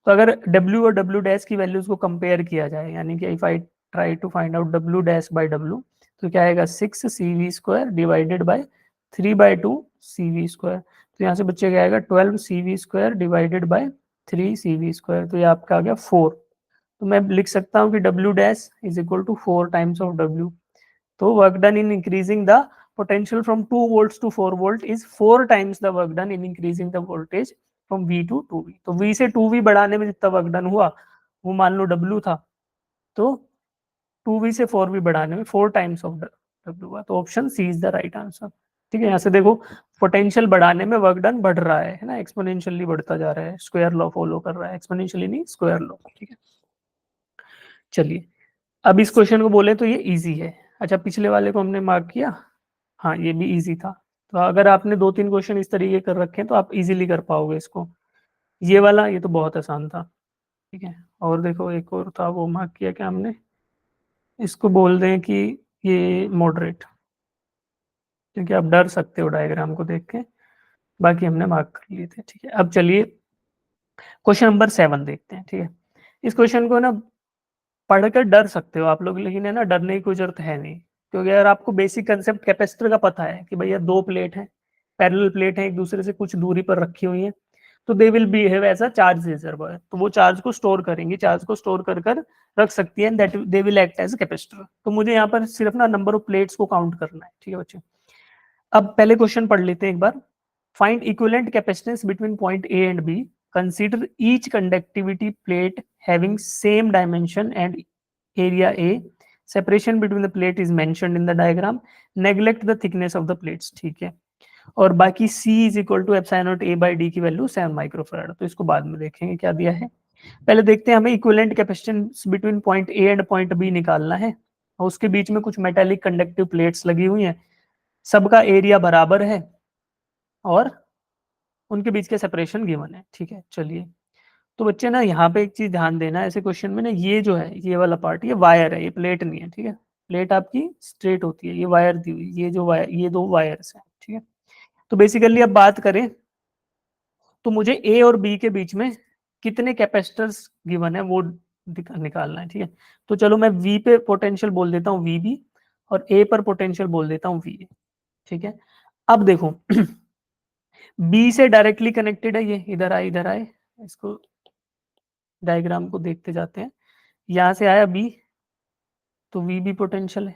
तो अगर W और W डैश की वैल्यूज को कंपेयर किया जाए, यानी कि if I try to find out W dash by W, तो क्या आएगा 6CV² डिवाइडेड बाय 3/2 CV²। तो यहाँ से बच्चे क्या आएगा 12CV² डिवाइडेड बाय 3CV²। तो ये आपका आ गया 4। तो मैं लिख सकता हूँ कि W dash is equal to 4 times of W। तो work done in increasing the potential from 2 volts to 4 volt is 4 times the work done in increasing the voltage from V to 2V। तो V से 2V बढ़ाने में जितना वर्क डन हुआ वो मान लो W था, तो 2V से 4V बढ़ाने में 4 टाइम्स ऑफ W हुआ। तो option C is the right answer. ठीक है, यहाँ से देखो पोटेंशियल बढ़ाने में वर्क डन बढ़ रहा है ना, एक्सपोनेंशियली बढ़ता जा रहा है, स्क्वायर लॉ फॉलो कर रहा है, एक्सपोनेंशियली नहीं स्क्वायर लॉ। ठीक है, चलिए अब इस क्वेश्चन को बोले तो ये इजी है। अच्छा, पिछले वाले को हमने मार्क किया, हाँ ये भी इजी था। तो अगर आपने 2-3 क्वेश्चन इस तरीके कर रखे हैं तो आप इजीली कर पाओगे इसको। ये वाला ये तो बहुत आसान था। ठीक है, और देखो एक और था, वो मार्क किया क्या हमने, इसको बोल दें कि ये मॉडरेट, क्योंकि आप डर सकते हो डायग्राम को देख के। बाकी हमने मार्क कर लिए थे। ठीक है, अब चलिए क्वेश्चन नंबर 7 देखते हैं। ठीक है, इस क्वेश्चन को ना पढ़कर डर सकते हो आप लोग, लेकिन है ना डरने की कोई जरूरत है नहीं, क्योंकि अगर आपको बेसिक कंसेप्ट कैपेसिटर का पता है कि भैया 2 प्लेट हैं, पैरेलल प्लेट है, एक दूसरे से कुछ दूरी पर रखी हुई है, तो they will behave as a charge reservoir. तो वो चार्ज को स्टोर करेंगे, चार्ज को स्टोर कर कर रख सकती है, that they will act as capacitor. तो मुझे यहाँ पर सिर्फ ना नंबर ऑफ प्लेट्स को काउंट करना है। ठीक है बच्चे, अब पहले क्वेश्चन पढ़ लेते हैं एक बार। Find equivalent capacitance between point A and B, consider each conductivity plate having same dimension and area A, separation between the plate is mentioned in the diagram, neglect the thickness of the plates। ठीक है, और बाकी C is equal to epsilon naught A by D की वैल्यू 7 माइक्रोफैराड। तो इसको बाद में देखेंगे क्या दिया है। पहले देखते हैं, हमें equivalent capacitance between point A and point B निकालना है, और उसके बीच में कुछ मेटेलिक कंडक्टिव प्लेट्स लगी हुई हैं, सबका एरिया बराबर है और उनके बीच के सेपरेशन गिवन है। ठीक है, चलिए तो बच्चे ना यहाँ पे एक चीज ध्यान देना है, ऐसे क्वेश्चन में ना ये जो है ये वाला पार्ट, ये वायर है, ये प्लेट नहीं है। ठीक है, प्लेट आपकी स्ट्रेट होती है, ये वायर दी हुई, ये जो वायर, ये 2 वायर्स हैं। ठीक है, तो बेसिकली अब बात करें तो मुझे ए और बी के बीच में कितने कैपेसिटर्स गिवन है वो निकालना है। ठीक है, तो चलो मैं वी पे पोटेंशियल बोल देता हूँ वी और ए पर पोटेंशियल बोल देता हूँ वी। ठीक है, अब देखो बी से डायरेक्टली कनेक्टेड है, ये इधर आए, इसको डायग्राम को देखते जाते हैं। यहाँ से आया बी, तो वी पोटेंशियल है,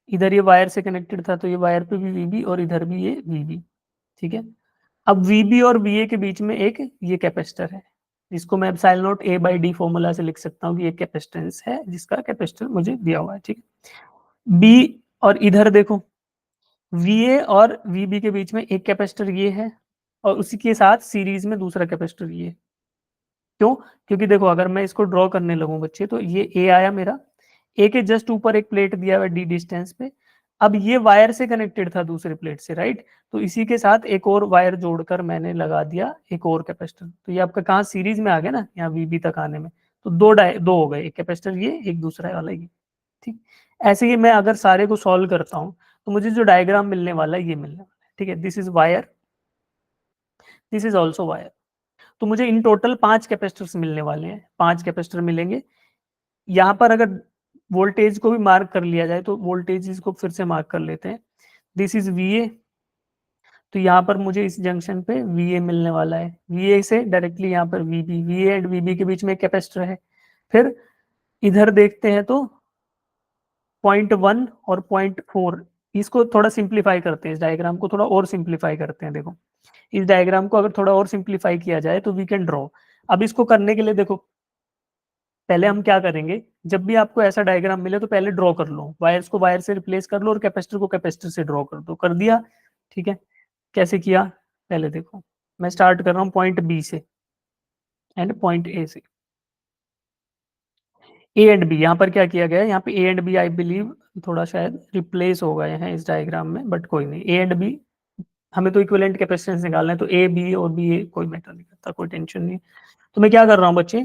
इधर ये वायर से कनेक्टेड था तो ये वायर पे भी वी और इधर भी ये वी। ठीक है, अब वी और वी के बीच में एक ये कैपेसिटर है, जिसको मैं epsilon not a by D formula से लिख सकता हूँ कि ये कैपेसिटेंस है जिसका कैपेसिटर मुझे दिया हुआ है। ठीक है, बी और इधर देखो वी और वी के बीच में एक कैपेसिटर ये है, और उसी के साथ सीरीज में दूसरा कैपेसिटर ये। क्यों? क्योंकि देखो अगर मैं इसको ड्रॉ करने लगूं बच्चे, तो ये ए आया मेरा, ए के जस्ट ऊपर एक प्लेट दिया हुआ है डी डिस्टेंस पे, अब ये वायर से कनेक्टेड था दूसरे प्लेट से, राइट, तो इसी के साथ एक और वायर जोड़कर मैंने लगा दिया एक और कैपेसिटर। तो ये आपका कहाँ सीरीज में आ गया ना, यहाँ वीबी तक आने में, तो दो हो गए, एक कैपेसिटर ये, एक दूसरा वाला ये। ठीक, ऐसे ही मैं अगर सारे को सॉल्व करता हूँ तो मुझे जो डायग्राम मिलने वाला है ये मिलने वाला है। ठीक है, this is wire, this is also wire. तो मुझे इन टोटल 5 कैपेसिटर्स मिलने वाले हैं, 5 कैपेसिटर मिलेंगे। यहाँ पर अगर वोल्टेज को भी मार्क कर लिया जाए तो वोल्टेज को फिर से मार्क कर लेते हैं, दिस इज वी। तो यहाँ पर मुझे इस जंक्शन पे वी मिलने वाला है, वी से डायरेक्टली यहाँ पर वी एंड वी के बीच में एक कैपेसिटर है। फिर इधर देखते हैं तो 0.1 और 0.4, इसको थोड़ा सिंप्लीफाई करते हैं, इस डायग्राम को थोड़ा और सिंप्लीफाई करते हैं। देखो इस डायग्राम को अगर थोड़ा और सिंप्लीफाई किया जाए तो वी कैन ड्रॉ। अब इसको करने के लिए देखो पहले हम क्या करेंगे, जब भी आपको ऐसा डायग्राम मिले तो पहले ड्रॉ कर लो, वायर्स को वायर से रिप्लेस कर लो और कैपेसिटर को कैपेसिटर से ड्रॉ कर दो। कर दिया? ठीक है, कैसे किया पहले देखो। मैं स्टार्ट कर रहा हूँ पॉइंट बी से एंड पॉइंट ए से। ए एंड बी, यहाँ पर क्या किया गया है, यहाँ पे A and B I believe थोड़ा शायद रिप्लेस हो गए हैं इस डायग्राम में, बट कोई नहीं। ए एंड बी हमें तो इक्विवेलेंट कैपेसिटेंस निकालना है, तो ए बी और बी ए कोई मैटर नहीं करता, कोई टेंशन नहीं। तो मैं क्या कर रहा हूँ बच्चे,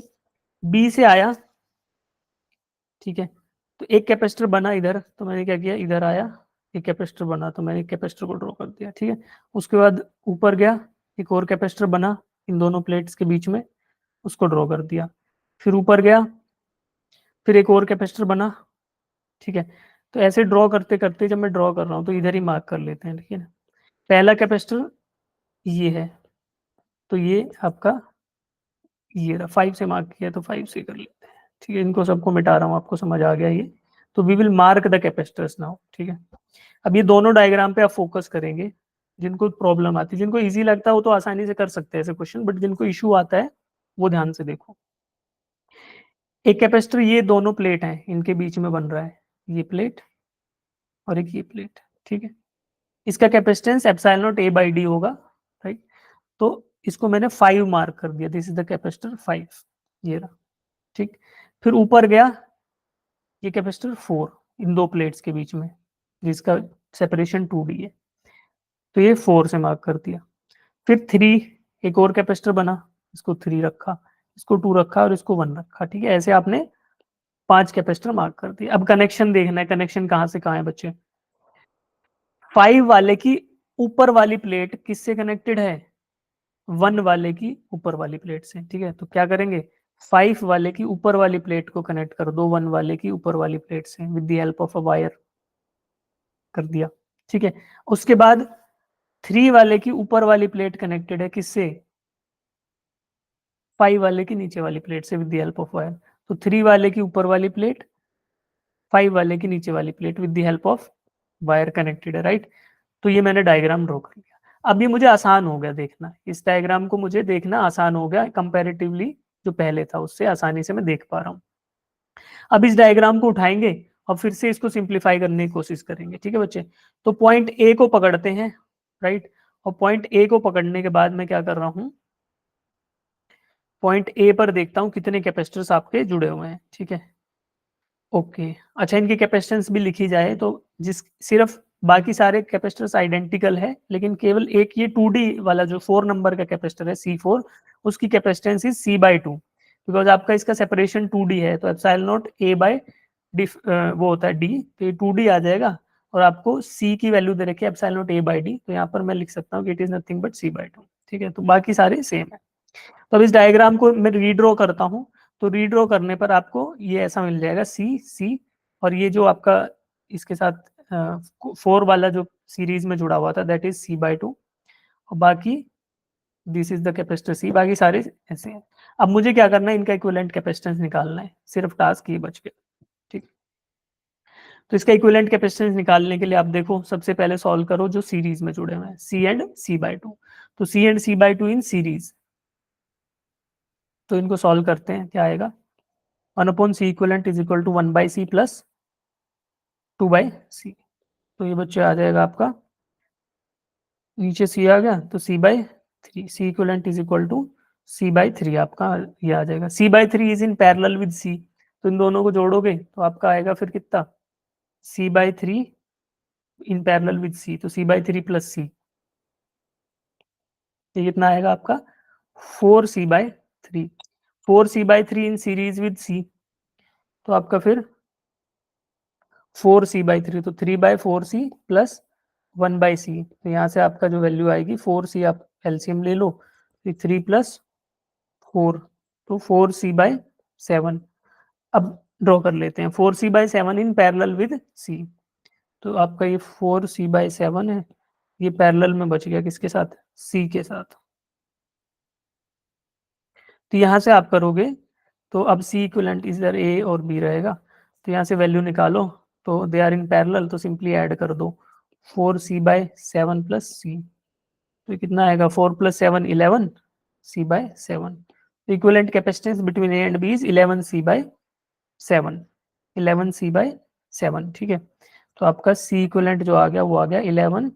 बी से आया, ठीक है, तो एक कैपेसिटर बना इधर, तो मैंने क्या किया, इधर आया एक कैपेसिटर बना, तो मैंने एक कैपेसिटर को ड्रॉ कर दिया। ठीक है, उसके बाद ऊपर गया, एक और कैपेसिटर बना इन दोनों प्लेट्स के बीच में, उसको ड्रॉ कर दिया। फिर ऊपर गया, फिर एक और कैपेसिटर बना। ठीक है, तो ऐसे ड्रॉ करते करते जब मैं ड्रॉ कर रहा हूँ तो इधर ही मार्क कर लेते हैं। ठीक है ना, पहला कैपेसिटर ये है, तो ये आपका ये रहा, 5 से मार्क किया तो 5 से कर लेते हैं। ठीक है, इनको सबको मिटा रहा हूँ, आपको समझ आ गया ये। तो we will mark the capacitors now. ठीक है, अब ये दोनों डायग्राम पे आप फोकस करेंगे। जिनको प्रॉब्लम आती है, जिनको इजी लगता है वो तो आसानी से कर सकते हैं ऐसे क्वेश्चन, बट जिनको इशू आता है वो ध्यान से देखो। एक कैपेसिटर, ये दोनों प्लेट हैं, इनके बीच में बन रहा है ये प्लेट और एक ये प्लेट। ठीक है, इसका capacitance epsilon not a by D होगा, राइट। तो इसको मैंने 5 मार्क कर दिया, दिस इज द कैपेसिटर 5, ये रहा। ठीक, फिर ऊपर गया, ये कैपेसिटर 4 इन दो प्लेट्स के बीच में, जिसका सेपरेशन 2D है, तो ये 4 से मार्क कर दिया। फिर 3, एक और कैपेसिटर बना, इसको 3 रखा, इसको 2 रखा और इसको 1 रखा। ठीक है, ऐसे आपने 5 कैपेसिटर मार्क कर दिए। अब कनेक्शन देखना है, कनेक्शन कहाँ से कहाँ है बच्चे। 5 वाले की ऊपर वाली प्लेट किससे कनेक्टेड है, 1 वाले की ऊपर वाली प्लेट से। ठीक है, तो क्या करेंगे, 5 वाले की ऊपर वाली प्लेट को कनेक्ट कर दो 1 वाले की ऊपर वाली प्लेट से with the help of a wire, कर दिया। ठीक है, उसके बाद 3 वाले की ऊपर वाली प्लेट कनेक्टेड है किससे, 5 वाले की नीचे वाली प्लेट से with the help of wire. तो 3 वाले की ऊपर वाली प्लेट, 5 वाले की नीचे वाली plate with the help of wire connected है, राइट। तो ये मैंने डायग्राम ड्रॉ कर लिया। अब ये मुझे आसान हो गया देखना, इस डायग्राम को मुझे देखना आसान हो गया कंपैरेटिवली, जो पहले था उससे आसानी से मैं देख पा रहा हूँ। अब इस डायग्राम को उठाएंगे और फिर से इसको सिंप्लीफाई करने की कोशिश करेंगे। ठीक है बच्चे, तो पॉइंट ए को पकड़ते हैं, राइट। और पॉइंट ए को पकड़ने के बाद मैं क्या कर रहा हूँ, पॉइंट ए पर देखता हूँ कितने कैपेसिटर्स आपके जुड़े हुए हैं। ठीक है, ओके, अच्छा, इनकी कैपेसिटेंस भी लिखी जाए तो जिस सिर्फ बाकी सारे कैपेसिटर्स आइडेंटिकल है, लेकिन केवल एक ये 2D वाला जो 4 नंबर का कैपेसिटर है C4, उसकी कैपेसिटेंस इज C/2, बिकॉज आपका इसका सेपरेशन 2D है, तो एप्सिलॉन नॉट A बाय वो होता है D, तो ये 2D आ जाएगा। और आपको C की वैल्यू दे रखी है epsilon naught A by D, तो यहाँ पर मैं लिख सकता हूँ कि it is nothing but C/2। ठीक है, तो बाकी सारे सेम है। तो अब इस डायग्राम को मैं रीड्रॉ करता हूँ, तो रीड्रॉ करने पर आपको ये ऐसा मिल जाएगा सी सी, और ये जो आपका इसके साथ 4 वाला जो सीरीज में जुड़ा हुआ था दैट इज C/2, और बाकी this is the capacitor C, बाकी सारे ऐसे हैं। अब मुझे क्या करना है, इनका इक्विवेलेंट कैपेसिटेंस निकालना है, सिर्फ टास्क ये बच गया। ठीक, तो इसका इक्विवेलेंट कैपेसिटेंस निकालने के लिए आप देखो, सबसे पहले सॉल्व करो जो सीरीज में जुड़े हुए हैं, C एंड C/2, तो C and C/2 in series, तो इनको सॉल्व करते हैं, क्या आएगा, 1/C equivalent is equal to 1/C plus 2/C। तो ये बच्चे आ जाएगा आपका, नीचे C आ गया तो C/3, C equivalent is equal to C/3 आपका ये आ जाएगा। C/3 is in parallel with C, तो इन दोनों को जोड़ोगे तो आपका आएगा फिर कितना, C/3 in parallel with C, तो C/3 प्लस C, ये कितना आएगा आपका 4C/3, 4C/3 in series with C, तो आपका फिर 4C/3, तो 3/4C प्लस 1/C, तो यहाँ से आपका जो वैल्यू आएगी 4C, आप एलसीएम ले लो, 3 प्लस 4, तो 4C/7। अब ड्रॉ कर लेते हैं 4C/7 in parallel with C, तो आपका ये 4C/7 है, ये पैरेलल में बच गया किसके साथ, C के साथ। तो यहाँ से आप करोगे तो अब C इक्विवेलेंट इधर A और B रहेगा, तो यहाँ से वैल्यू निकालो, तो दे आर इन पैरेलल, तो सिंपली ऐड कर दो 4c/7 प्लस सी, तो कितना आएगा 4 + 7 11 c/7। Equivalent capacitance between A and B is 11 c/7, 11 c/7। ठीक है, तो आपका सी इक्विवेलेंट जो आ गया वो आ गया 11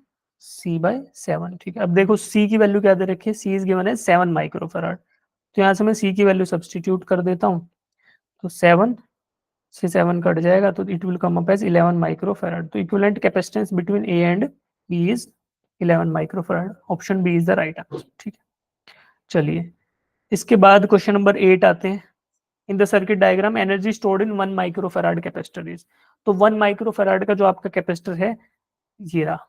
c/7। ठीक है, अब देखो सी की वैल्यू क्या दे रखी है, सी इज गिवन है 7 माइक्रोफैराड, तो यहाँ से मैं सी की वैल्यू सब्सटीट्यूट कर देता हूँ, तो 7 से 7 कट जाएगा, तो it will come up as 11 microfarad. तो equivalent capacitance between A and B is 11 microfarad, option B is the right answer. ठीक है, चलिए इसके बाद क्वेश्चन नंबर 8 आते हैं। In the circuit diagram energy stored in 1 microfarad capacitor is, तो 1 माइक्रोफैराड का जो आपका कैपेसिटर है ये रहा,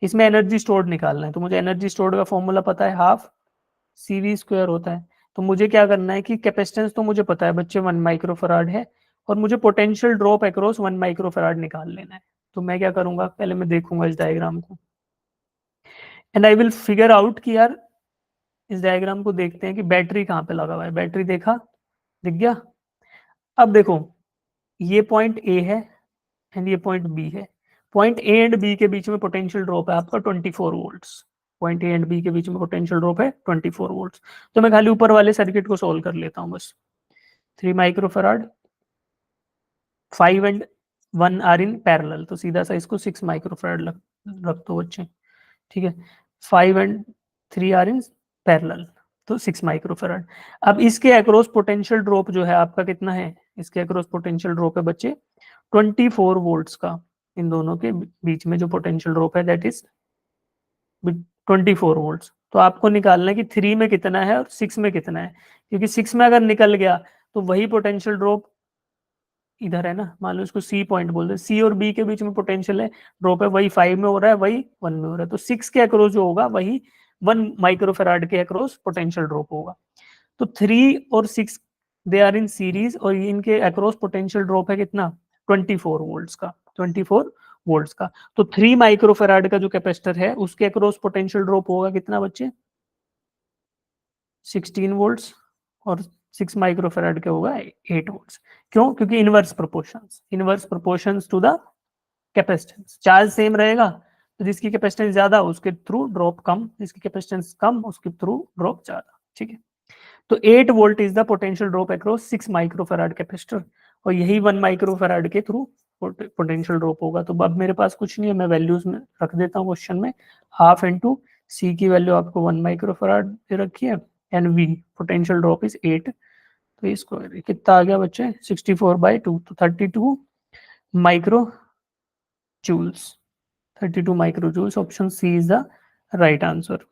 इसमें एनर्जी स्टोर्ड निकालना है, तो मुझे एनर्जी स्टोर्ड का फॉर्मूला पता है, हाफ CV² होता है। तो मुझे क्या करना है कि कैपेसिटेंस तो मुझे पता है बच्चे 1 माइक्रोफैराड है, और मुझे पोटेंशियल ड्रॉप अक्रॉस 1 माइक्रोफैराड निकाल लेना है। तो मैं क्या करूंगा, पहले मैं देखूंगा इस डायग्राम को and I will figure out कि यार इस डायग्राम को देखते हैं कि बैटरी कहाँ पे लगा हुआ है। बैटरी देखा, दिख गया। अब देखो ये पॉइंट ए है एंड ये पॉइंट बी है। पॉइंट ए एंड बी के बीच में पोटेंशियल ड्रॉप है आपका 24 volts. Point A and B के बीच में पोटेंशियल ड्रॉप है 24 वोल्ट्स। तो मैं खाली ऊपर वाले सर्किट को सोल्व कर लेता हूँ बस। 3 microfarad, 5 and 1 are in parallel, तो सीधा सा इसको 6 माइक्रोफैराड रख दो बच्चे। ठीक है, 5 एंड 3 आर इन पैरेलल, तो 6 माइक्रोफैराड। अब इसके अक्रॉस पोटेंशियल ड्रॉप जो है आपका कितना है, इसके अक्रॉस पोटेंशियल ड्रॉप है बच्चे 24 वोल्ट्स का। इन दोनों के बीच में जो पोटेंशियल ड्रॉप है दैट इज 24 वोल्ट्स। तो आपको निकालना है कि 3 में कितना है और 6 में कितना है, क्योंकि 6 में अगर निकल गया तो वही पोटेंशियल ड्रॉप इधर है ना, मान लो इसको सी पॉइंट बोल दे, सी और बी के बीच में पोटेंशियल है ड्रॉप है, वही 5 में हो रहा है, वही 1 में हो रहा है। तो 6 के अक्रॉस जो होगा वही 1 माइक्रोफैराड के अक्रॉस पोटेंशियल ड्रॉप होगा। तो 3 और 6 दे आर इन सीरीज, और इनके अक्रॉस पोटेंशियल ड्रॉप है कितना 24 वोल्ट्स का, 24 वोल्ट्स का। तो 3 माइक्रोफैराड का जो कैपेसिटर है उसके अक्रॉस पोटेंशियल ड्रॉप होगा कितना बच्चे 16 वोल्ट्स, और 6 माइक्रोफैराड का होगा 8 वोल्ट्स। क्यों, क्योंकि inverse proportions to the capacitance. Charge same रहेगा तो जिसकी कैपेसिटेंस ज्यादा उसके थ्रू ड्रॉप कम, जिसकी कैपेसिटेंस कम उसके थ्रू ड्रॉप ज्यादा। ठीक है, तो 8 volt is the potential drop across 6 microfarad capacitor, और यही 1 माइक्रोफैराड के थ्रू पोटेंशियल ड्रॉप होगा। तो अब मेरे पास कुछ नहीं है, मैं वैल्यूज में रख देता हूँ क्वेश्चन में। हाफ इनटू सी की वैल्यू आपको 1 माइक्रोफैराड दे रखी है, and we potential drop is 8, तो इसको कितना आ गया बच्चे 64/2, तो 32 micro joules, 32 micro joules. Option C is the right answer.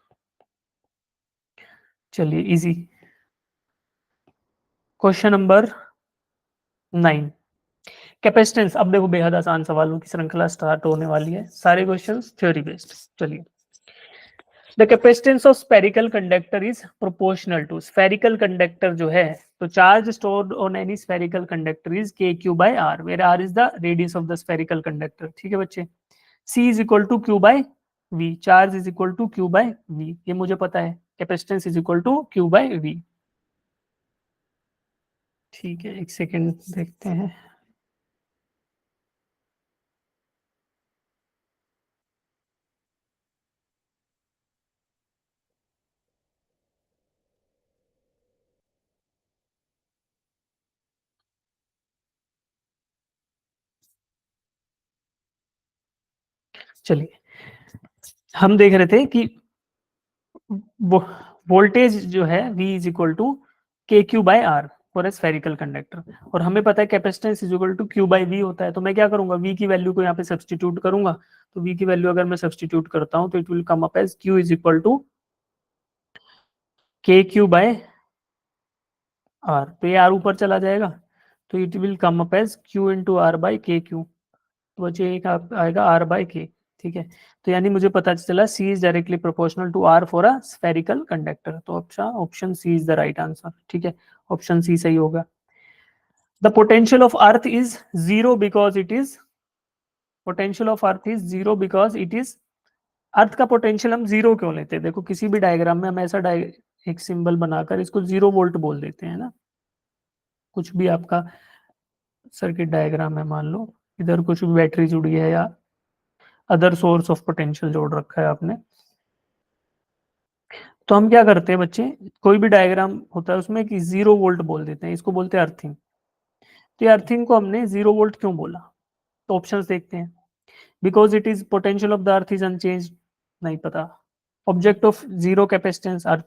चलिए इजी क्वेश्चन नंबर 9, कैपेसिटेंस। अब देखो बेहद आसान सवालों की श्रृंखला स्टार्ट होने वाली है, सारे क्वेश्चंस थ्योरी बेस्ड। चलिए, the capacitance of spherical conductor is proportional to, spherical conductor जो है तो charge stored on any spherical conductor is KQ/R, where R is the radius of the spherical conductor. ठीक है बच्चे, C is equal to Q/V, charge is equal to Q/V, ये मुझे पता है, capacitance is equal to Q/V। ठीक है, एक सेकेंड देखते हैं। चलिए, हम देख रहे थे कि वोल्टेज जो है V is equal to KQ/R for a spherical conductor, और हमें पता है capacitance is equal to Q/V होता है। तो मैं क्या करूंगा, V की वैल्यू को यहाँ पे सब्सटीट्यूट करूंगा। तो V की वैल्यू अगर मैं सब्सटीट्यूट करता हूँ तो it will come up as Q is equal to KQ/R, तो ये R ऊपर चला जाएगा, तो it will come up as Q into R/KQ, तो बच्चे एक आएगा R/K। ठीक है, तो यानी मुझे पता चला C is directly proportional to R for a spherical conductor, तो option C is the right answer. ठीक है, ऑप्शन C सही होगा। The potential of earth is zero because it is, potential of earth is zero because it is, earth का पोटेंशियल हम जीरो क्यों लेते हैं, देखो किसी भी डायग्राम में हम ऐसा एक सिंबल बनाकर इसको 0 वोल्ट बोल देते हैं ना। कुछ भी आपका सर्किट डायग्राम है मान लो, इधर कुछ भी बैटरी जुड़ी है या अदर सोर्स ऑफ पोटेंशियल जोड़ रखा है आपने। तो हम क्या करते हैं बच्चे, कोई भी डायग्राम होता है उसमें कि 0 वोल्ट बोल देते हैं, इसको बोलते हैं अर्थिंग। तो ये अर्थिंग को हमने 0 वोल्ट क्यों बोला, तो ऑप्शंस देखते हैं। Because it is potential of the earth is unchanged, नहीं पता। Object of zero capacitance earth,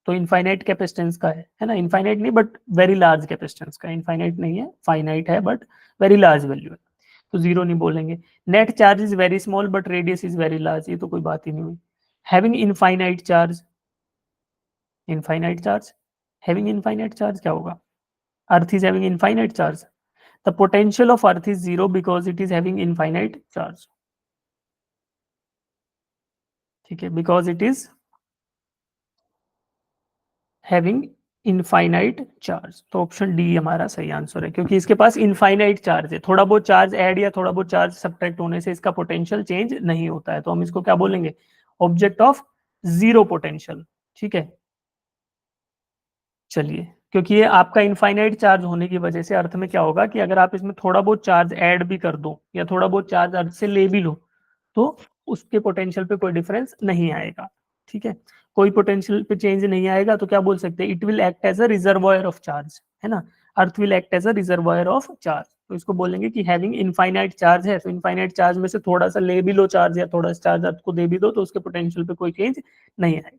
तो इनफाइनाइट कैपेसिटेंस का है ना, इनफाइनाइट नहीं बट वेरी लार्ज कैपेसिटेंस का, इनफाइनाइट नहीं है, फाइनाइट है बट वेरी लार्ज वैल्यू है, तो जीरो नहीं बोलेंगे। Net charge is very small but radius is very large, ये तो कोई बात ही नहीं हुई। Having infinite charge, infinite charge, having infinite charge क्या होगा, earth is having infinite charge, the potential of earth is zero because it is having infinite charge, ठीक है, because it is having infinite charge. तो ऑप्शन डी हमारा सही आंसर है, क्योंकि इसके पास इनफाइनाइट चार्ज है, थोड़ा बहुत चार्ज ऐड या थोड़ा बहुत चार्ज सब्ट्रैक्ट होने से इसका पोटेंशियल चेंज नहीं होता है, तो हम इसको क्या बोलेंगे, ऑब्जेक्ट ऑफ जीरो पोटेंशियल, ठीक है। चलिए, क्योंकि ये आपका इनफाइनाइट चार्ज होने की वजह से अर्थ में क्या होगा कि अगर आप इसमें थोड़ा बहुत चार्ज ऐड भी कर दो या थोड़ा बहुत चार्ज अर्थ से ले भी लो, तो उसके पोटेंशियल पे कोई डिफरेंस नहीं आएगा, ठीक है। कोई पोटेंशियल पे चेंज नहीं आएगा तो क्या बोल सकते हैं, it will act as a reservoir of charge, है ना, earth will act as a reservoir of charge. तो इसको बोलेंगे कि हैविंग इनफाइनाइट चार्ज है, तो इनफाइनाइट चार्ज में से थोड़ा सा ले भी लो चार्ज या थोड़ा सा चार्ज अर्थ को दे भी दो तो उसके पोटेंशियल पे कोई चेंज नहीं आएगा,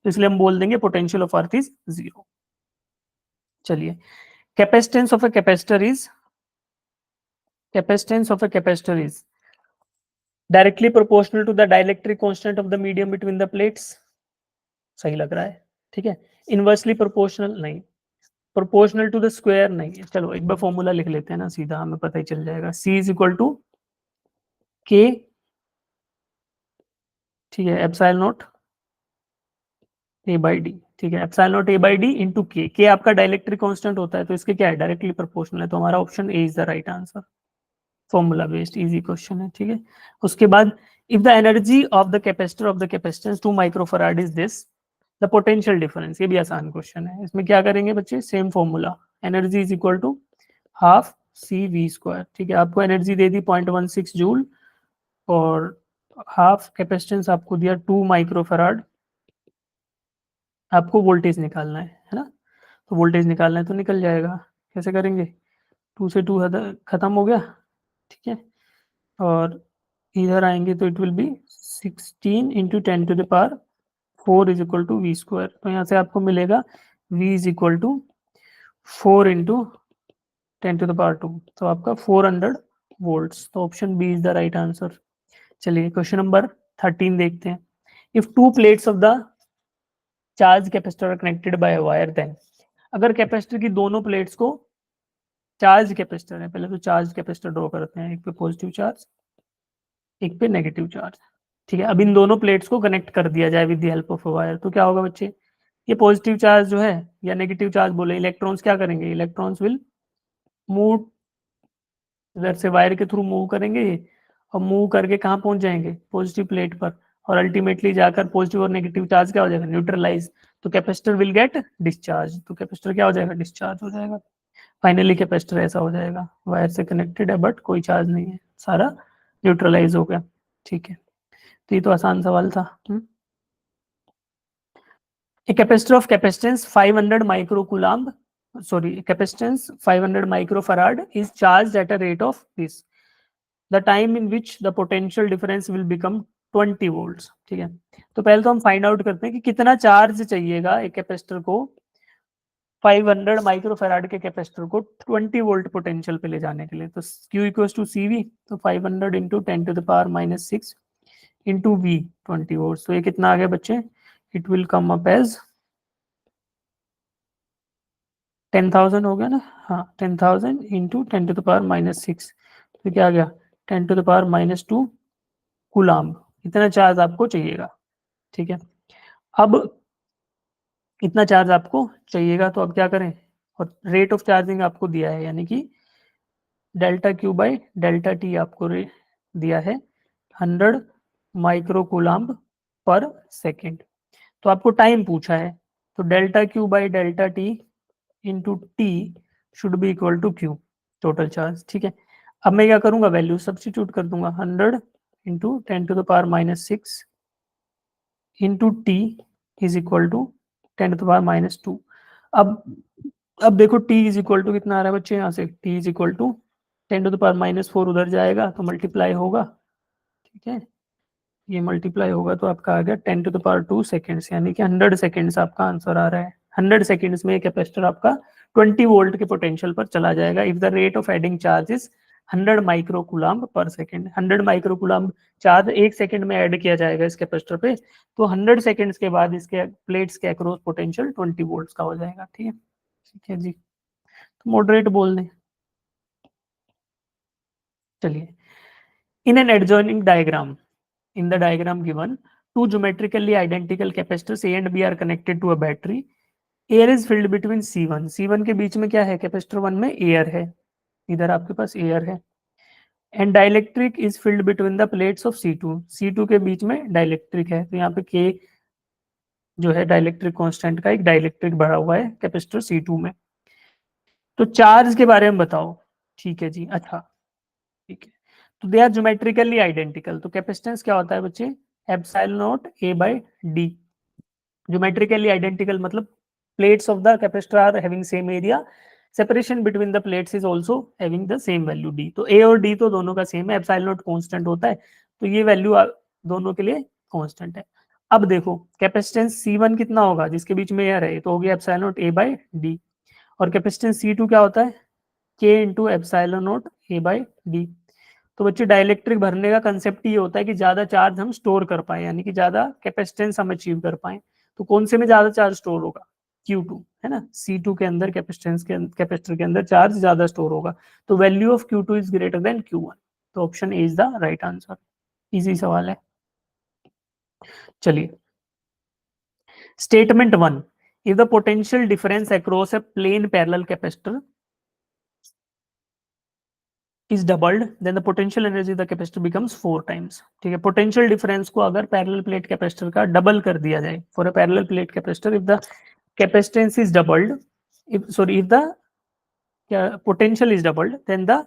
तो इसलिए हम बोल देंगे potential of earth is zero. चलिए, capacitance of a capacitor is, capacitance of a capacitor is directly proportional to the dielectric constant of the medium between the plates, सही लग रहा है, ठीक है। इनवर्सली प्रोपोर्शनल नहीं, प्रोपोर्शनल टू द स्क्वायर नहीं है। चलो एक बार फॉर्मूला लिख लेते हैं ना, सीधा हमें पता ही चल जाएगा, C इज इक्वल टू के, ठीक है, epsilon not a by D, ठीक है, epsilon not a by D into के आपका डाइलेक्ट्रिक कांस्टेंट होता है तो इसके क्या है, डायरेक्टली प्रोपोर्शनल है, तो हमारा option A is the right answer. Formula based easy question है, ठीक है। उसके बाद, if the energy of the capacitor of the capacitance 2 microfarad is this, the potential difference, ये भी आसान क्वेश्चन है, इसमें क्या करेंगे बच्चे, same formula, energy is equal to half C V square, ठीक है। आपको एनर्जी दे दी 0.16 जूल और हाफ कैपेसिटेंस आपको दिया 2 माइक्रोफराड, आपको वोल्टेज निकालना है ना, तो वोल्टेज निकालना है तो निकल जाएगा, कैसे करेंगे, 2 से 2 खत्म हो गया, ठीक है, और इधर आएंगे तो it will be 16 into 10⁴ is equal to V square, तो यहाँ से आपको मिलेगा v is equal to 4 into 10⁻², तो आपका 400 वोल्ट्स, तो option B is the right answer. चलिए क्वेश्चन नंबर 13 देखते हैं। If two plates of the charge capacitor connected by wire, then, अगर कैपेसिटर की दोनों प्लेट्स को, चार्ज कैपेसिटर है, पहले तो चार्ज कैपेसिटर ड्रॉ करते हैं, एक पे पॉजिटिव चार्ज एक पे नेगेटिव चार्ज, ठीक है। अब इन दोनों प्लेट्स को कनेक्ट कर दिया जाए with the help of a wire, तो क्या होगा बच्चे, ये पॉजिटिव चार्ज जो है या नेगेटिव चार्ज बोले, इलेक्ट्रॉन्स क्या करेंगे, इलेक्ट्रॉन्स विल मूव, इधर से वायर के थ्रू मूव करेंगे और मूव करके कहाँ पहुंच जाएंगे, पॉजिटिव प्लेट पर, और अल्टीमेटली जाकर पॉजिटिव और नेगेटिव चार्ज क्या हो जाएगा, न्यूट्रलाइज, तो कैपेसिटर विल गेट डिस्चार्ज, तो कैपेसिटर क्या हो जाएगा, डिस्चार्ज हो जाएगा। फाइनली कैपेसिटर ऐसा हो जाएगा, वायर से कनेक्टेड है बट कोई चार्ज नहीं है, सारा न्यूट्रलाइज हो गया, ठीक है। तो ये तो आसान सवाल था। A capacitor of capacitance 500 microcoulomb, sorry, capacitance 500 microfarad is charged at a rate of this. The time in which the potential difference will become 20 volts, ठीक है। तो पहले तो हम फाइंड आउट करते हैं कि कितना चार्ज चाहिएगा एक कैपेसिटर को 500 माइक्रोफेराड के कैपेसिटर को 20 वोल्ट पोटेंशियल पे ले जाने के लिए, तो Q इक्वल्स टू CV, तो 500 इंटू 10⁻⁻6 इंटू V 20 वोल्ट, तो ये कितना आ गया बच्चे, it will come up as 10,000 हो गया ना, हाँ 10,000 इंटू 10⁻⁻6, तो क्या आ गया 10⁻⁻2 कूलाम्ब, इतना चार्ज आपको चाहिएगा, ठीक है। अब इतना चार्ज आपको चाहिएगा तो अब क्या करें, और रेट ऑफ चार्जिंग आपको दिया है, यानी कि delta Q by delta T आपको दिया है 100 माइक्रो कूलाम्ब पर सेकेंड, तो आपको टाइम पूछा है, तो delta Q by delta T into T should be equal to Q, total charge, ठीक है। अब मैं क्या करूंगा, वैल्यू सब्स्टिट्यूट कर दूंगा, 100 into 10⁻⁻6 into T is equal to 10⁻⁻2। अब देखो टी इज इक्वल टू कितना आ रहा है बच्चे, यहाँ से टी इज इक्वल टू 10⁻⁻4 उधर जाएगा तो मल्टीप्लाई होगा, ठीक है, ये मल्टीप्लाई होगा तो आपका आ गया 10⁻2 सेकेंड्स, यानी कि 100 सेकेंड्स आपका आंसर आ रहा है। 100 सेकेंड्स में कैपेसिटर आपका 20 वोल्ट के पोटेंशियल पर चला जाएगा if the rate of adding charge is 100 micro coulomb पर सेकेंड। 100 माइक्रो कूलम्ब चार्ज एक सेकेंड में ऐड किया जाएगा इस कैपेसिटर पे, तो 100 सेकेंड्स के बाद इसके प्लेट्स के अक्रॉस पोटेंशियल 20 वोल्ट का हो जाएगा। ठीक है जी, तो मॉडरेट बोल दें। चलिए, in an adjoining diagram, in the diagram given, two geometrically identical capacitors A and B are connected to a battery. Air is filled between C1, C1 के बीच में क्या है, कैपेसिटर 1 में एयर है, इधर आपके पास एयर है, and dielectric is filled between the plates of C2, C2 के बीच में डाइलेक्ट्रिक है, तो यहाँ पे K जो है डाइलेक्ट्रिक कांस्टेंट का एक डाइलेक्ट्रिक बढ़ा हुआ है कैपेसिटर C2 में। तो चार्ज के बारे में बताओ। ठीक है जी, अच्छा ठीक है, तो दे आर ज्योमेट्रिकली आइडेंटिकल, तो कैपेसिटेंस क्या होता है बच्चे, epsilon naught A by D। Geometrically identical मतलब plates of the capacitor are having same area, separation between the plates is also having the same value D। तो A और D तो दोनों का सेम है, एप्सिलॉन नॉट कांस्टेंट होता है, तो ये वैल्यू दोनों के लिए कांस्टेंट है। अब देखो कैपेसिटेंस C1 कितना होगा, जिसके बीच में एयर है, तो हो गया epsilon naught A by D, और कैपेसिटेंस C2 क्या होता है, K into epsilon naught A by D। तो बच्चे डाइलेक्ट्रिक भरने का कंसेप्ट ये होता है कि ज्यादा चार्ज हम स्टोर कर पाए, यानी कि ज्यादा कैपेसिटेंस हम अचीव कर पाए। तो कौन से में ज्यादा चार्ज स्टोर होगा, Q2 है ना, C2 के अंदर कैपेसिटेंस के कैपेसिटर के अंदर चार्ज ज्यादा स्टोर होगा, तो value of Q2 is greater than Q1, तो option A is the right answer. Easy सवाल है। चलिए, statement 1, if the potential difference across a plane parallel capacitor is doubled, then the potential energy of the capacitor becomes 4 times। ठीक है, पोटेंशियल डिफरेंस को अगर पैरेलल प्लेट कैपेसिटर का डबल कर दिया जाए, for a parallel plate capacitor if the capacitance is doubled, if the potential is doubled, then the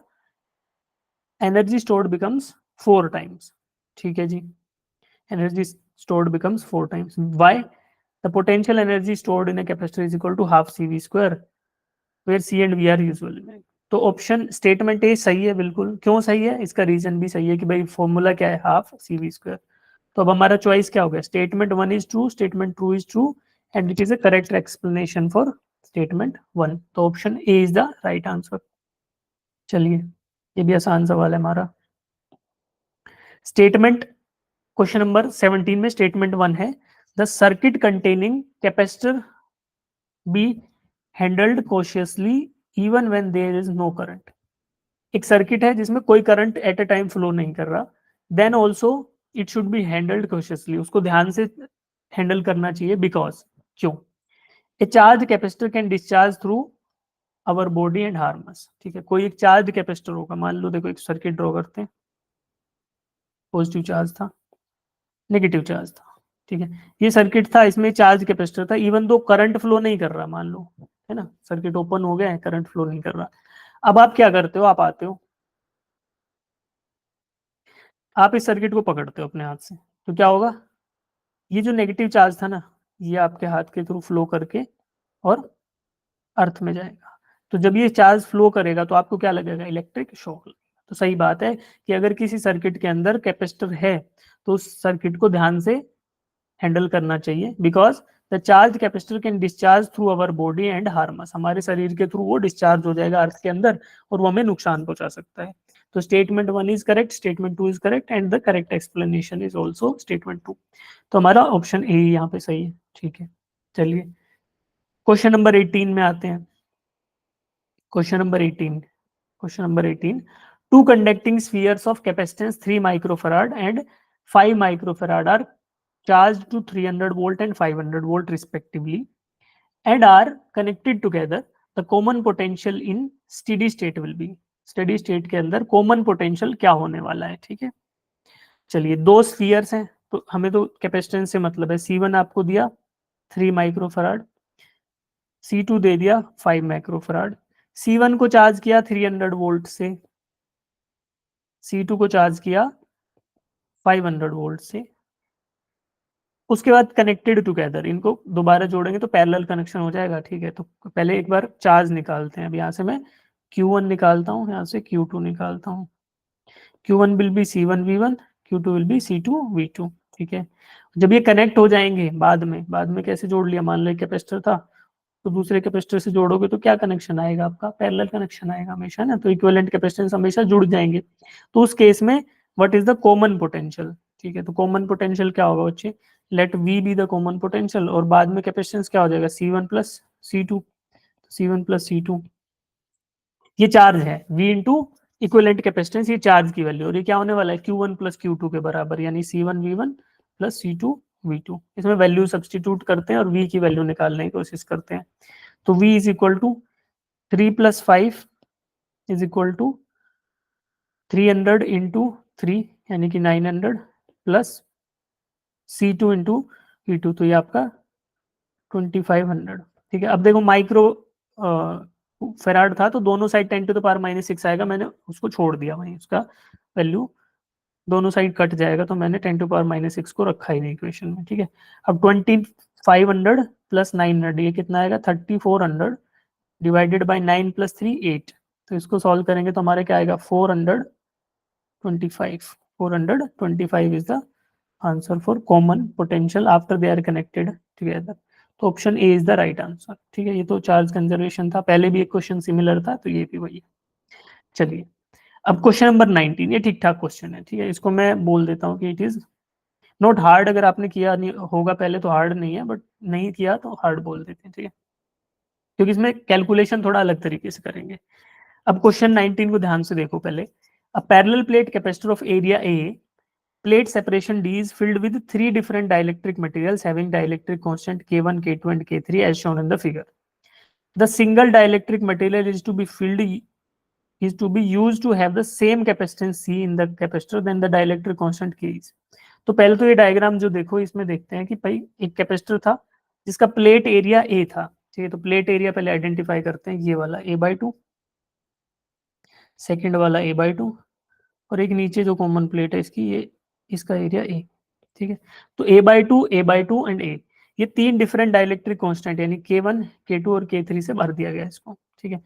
energy stored becomes 4 times। ठीक है जी, energy stored becomes 4 times। why? The potential energy stored in a capacitor is equal to half CV square, where C and V are usually। तो ऑप्शन स्टेटमेंट ए सही है बिल्कुल। क्यों सही है, इसका रीजन भी सही है कि भाई फॉर्मूला क्या है, हाफ CV स्क्वायर। तो अब हमारा चॉइस क्या हो गया, statement 1 is true, statement 2 is true, and it is a correct explanation for statement 1, तो option A is the right answer. चलिए, ये भी आसान सवाल है हमारा। स्टेटमेंट क्वेश्चन नंबर 17 में स्टेटमेंट 1 है, the circuit containing capacitor be handled cautiously even when there is no current. एक सर्किट है जिसमें कोई current at a time flow नहीं कर रहा, then also it should be handled cautiously, उसको ध्यान से हैंडल करना चाहिए, बिकॉज क्यों, a charge capacitor can discharge through our body and harms. ठीक है, कोई एक चार्ज कैपेसिटर होगा, मान लो देखो एक सर्किट ड्रॉ करते हैं, पॉजिटिव चार्ज था, नेगेटिव चार्ज था, ठीक है, ये सर्किट था, इसमें चार्ज कैपेसिटर था, इवन दो करंट फ्लो नहीं कर रहा, मान लो है ना, सर्किट ओपन हो गया है, करंट फ्लो नहीं कर रहा। अब आप क्या करते हो, आप आते हो, आप इस सर्किट को पकड़ते हो अपने हाथ से, तो क्या होगा, ये जो नेगेटिव चार्ज था ना, ये आपके हाथ के थ्रू फ्लो करके और अर्थ में जाएगा। तो जब ये चार्ज फ्लो करेगा तो आपको क्या लगेगा, इलेक्ट्रिक शॉक लगेगा। तो सही बात है कि अगर किसी सर्किट के अंदर कैपेसिटर है तो उस सर्किट को ध्यान से हैंडल करना चाहिए, because the charge capacitor can discharge through our body and harms, हमारे शरीर के थ्रू वो डिस्चार्ज हो जाएगा अर्थ के अंदर और वो हमें नुकसान पहुंचा सकता है। तो statement 1 is correct, statement 2 is correct, and the correct explanation is also statement 2। तो हमारा ऑप्शन ए यहाँ पे सही है। ठीक है, चलिए क्वेश्चन नंबर 18 में आते हैं। Question number 18, question number 18, two conducting spheres of capacitance 3 microfarad and 5 microfarad are charged to 300 volt and 500 volt respectively and are connected together, the common potential in steady state will be। steady state के अंदर common potential क्या होने वाला है। ठीक है, चलिए दो स्फीयर्स हैं, तो हमें तो कैपेसिटेंस से मतलब है, C1 आपको दिया 3 माइक्रोफैराड, C2 दे दिया 5 माइक्रोफैराड। C1 को चार्ज किया 300 वोल्ट से, C2 को चार्ज किया 500 वोल्ट से, उसके बाद कनेक्टेड टुगेदर, इनको दोबारा जोड़ेंगे तो पैरेलल कनेक्शन हो जाएगा, ठीक है। तो पहले एक बार चार्ज निकालते हैं। अब यहाँ से मैं Q1 निकालता हूँ, यहाँ से Q2 निकालता हूँ। Q1 will be C1V1, Q2 will be C2V2, ठीक है। जब ये कनेक्ट हो जाएंगे बाद में कैसे जोड़ लिया, मान लो कैपेसिटर था तो दूसरे कैपेसिटर से जोड़ोगे तो क्या कनेक्शन आएगा आपका, पैरेलल कनेक्शन आएगा हमेशा ना, तो इक्विवेलेंट कैपेसिटेंस हमेशा जुड़ जाएंगे। तो उस केस में what is the common potential, ठीक है। तो कॉमन पोटेंशियल क्या होगा बच्चे, let V be the common potential, और बाद में कैपेसिटेंस क्या हो जाएगा, C1 + C2, C1 + C2, ये चार्ज है V इंटू इक्विवेलेंट कैपेसिटेंस, ये चार्ज की वैल्यू, और ये क्या होने वाला है Q1 + Q2 के बराबर, यानी C1V1 + C2V2। इसमें वैल्यू सब्सटीट्यूट करते हैं और V की वैल्यू निकालने की कोशिश करते हैं। तो V is equal to 3 + 5 is equal to 300 into 3, यानी कि 900 प्लस C2 इंटू V2, तो ये आपका 2500, ठीक है। अब देखो माइक्रो फेराड था तो दोनों साइड 10⁻⁻6 आएगा, मैंने उसको छोड़ दिया वहीं, उसका वैल्यू दोनों साइड कट जाएगा, तो मैंने 10⁻⁻6 को रखा ही नहीं इक्वेशन में, ठीक है। अब 2500 + 900 ये कितना आएगा, 3400 डिवाइडेड बाई 9 + 3 8, तो इसको सॉल्व करेंगे तो हमारे क्या आएगा, 425 is the answer for common potential after they are connected together. तो option A is the right answer, ठीक है। ये तो चार्ज कंजर्वेशन था, पहले भी एक क्वेश्चन सिमिलर था, तो ये भी वही है। चलिए अब क्वेश्चन नंबर 19, ये ठीक ठाक क्वेश्चन है, ठीक है। इसको मैं बोल देता हूँ कि इट इज नॉट हार्ड, अगर आपने किया नहीं होगा पहले तो हार्ड नहीं है, बट नहीं किया तो हार्ड बोल देते हैं, ठीक है, क्योंकि इसमें कैलकुलेशन थोड़ा अलग तरीके से करेंगे। अब क्वेश्चन 19 को ध्यान से देखो पहले। A parallel plate capacitor of area A, plate separation D is filled with three different dielectric materials having dielectric constant K1, K2 and K3 as shown in the figure. The single dielectric material is to be used to have the same capacitance C in the capacitor than the dielectric constant K is. तो पहले तो ये डायग्राम जो देखो इसमें देखते हैं कि भाई एक कैपेसिटर था जिसका प्लेट एरिया ए था, ठीक है। तो प्लेट एरिया पहले आइडेंटिफाई करते हैं, ये वाला A/2, सेकेंड वाला A/2, और एक नीचे जो कॉमन प्लेट है इसकी, ये इसका एरिया ए, ठीक है। तो A/2 एंड ए, ये तीन डिफरेंट डाइलेक्ट्रिक कांस्टेंट यानी K1, K2 और K3 से भर दिया गया इसको, ठीक है।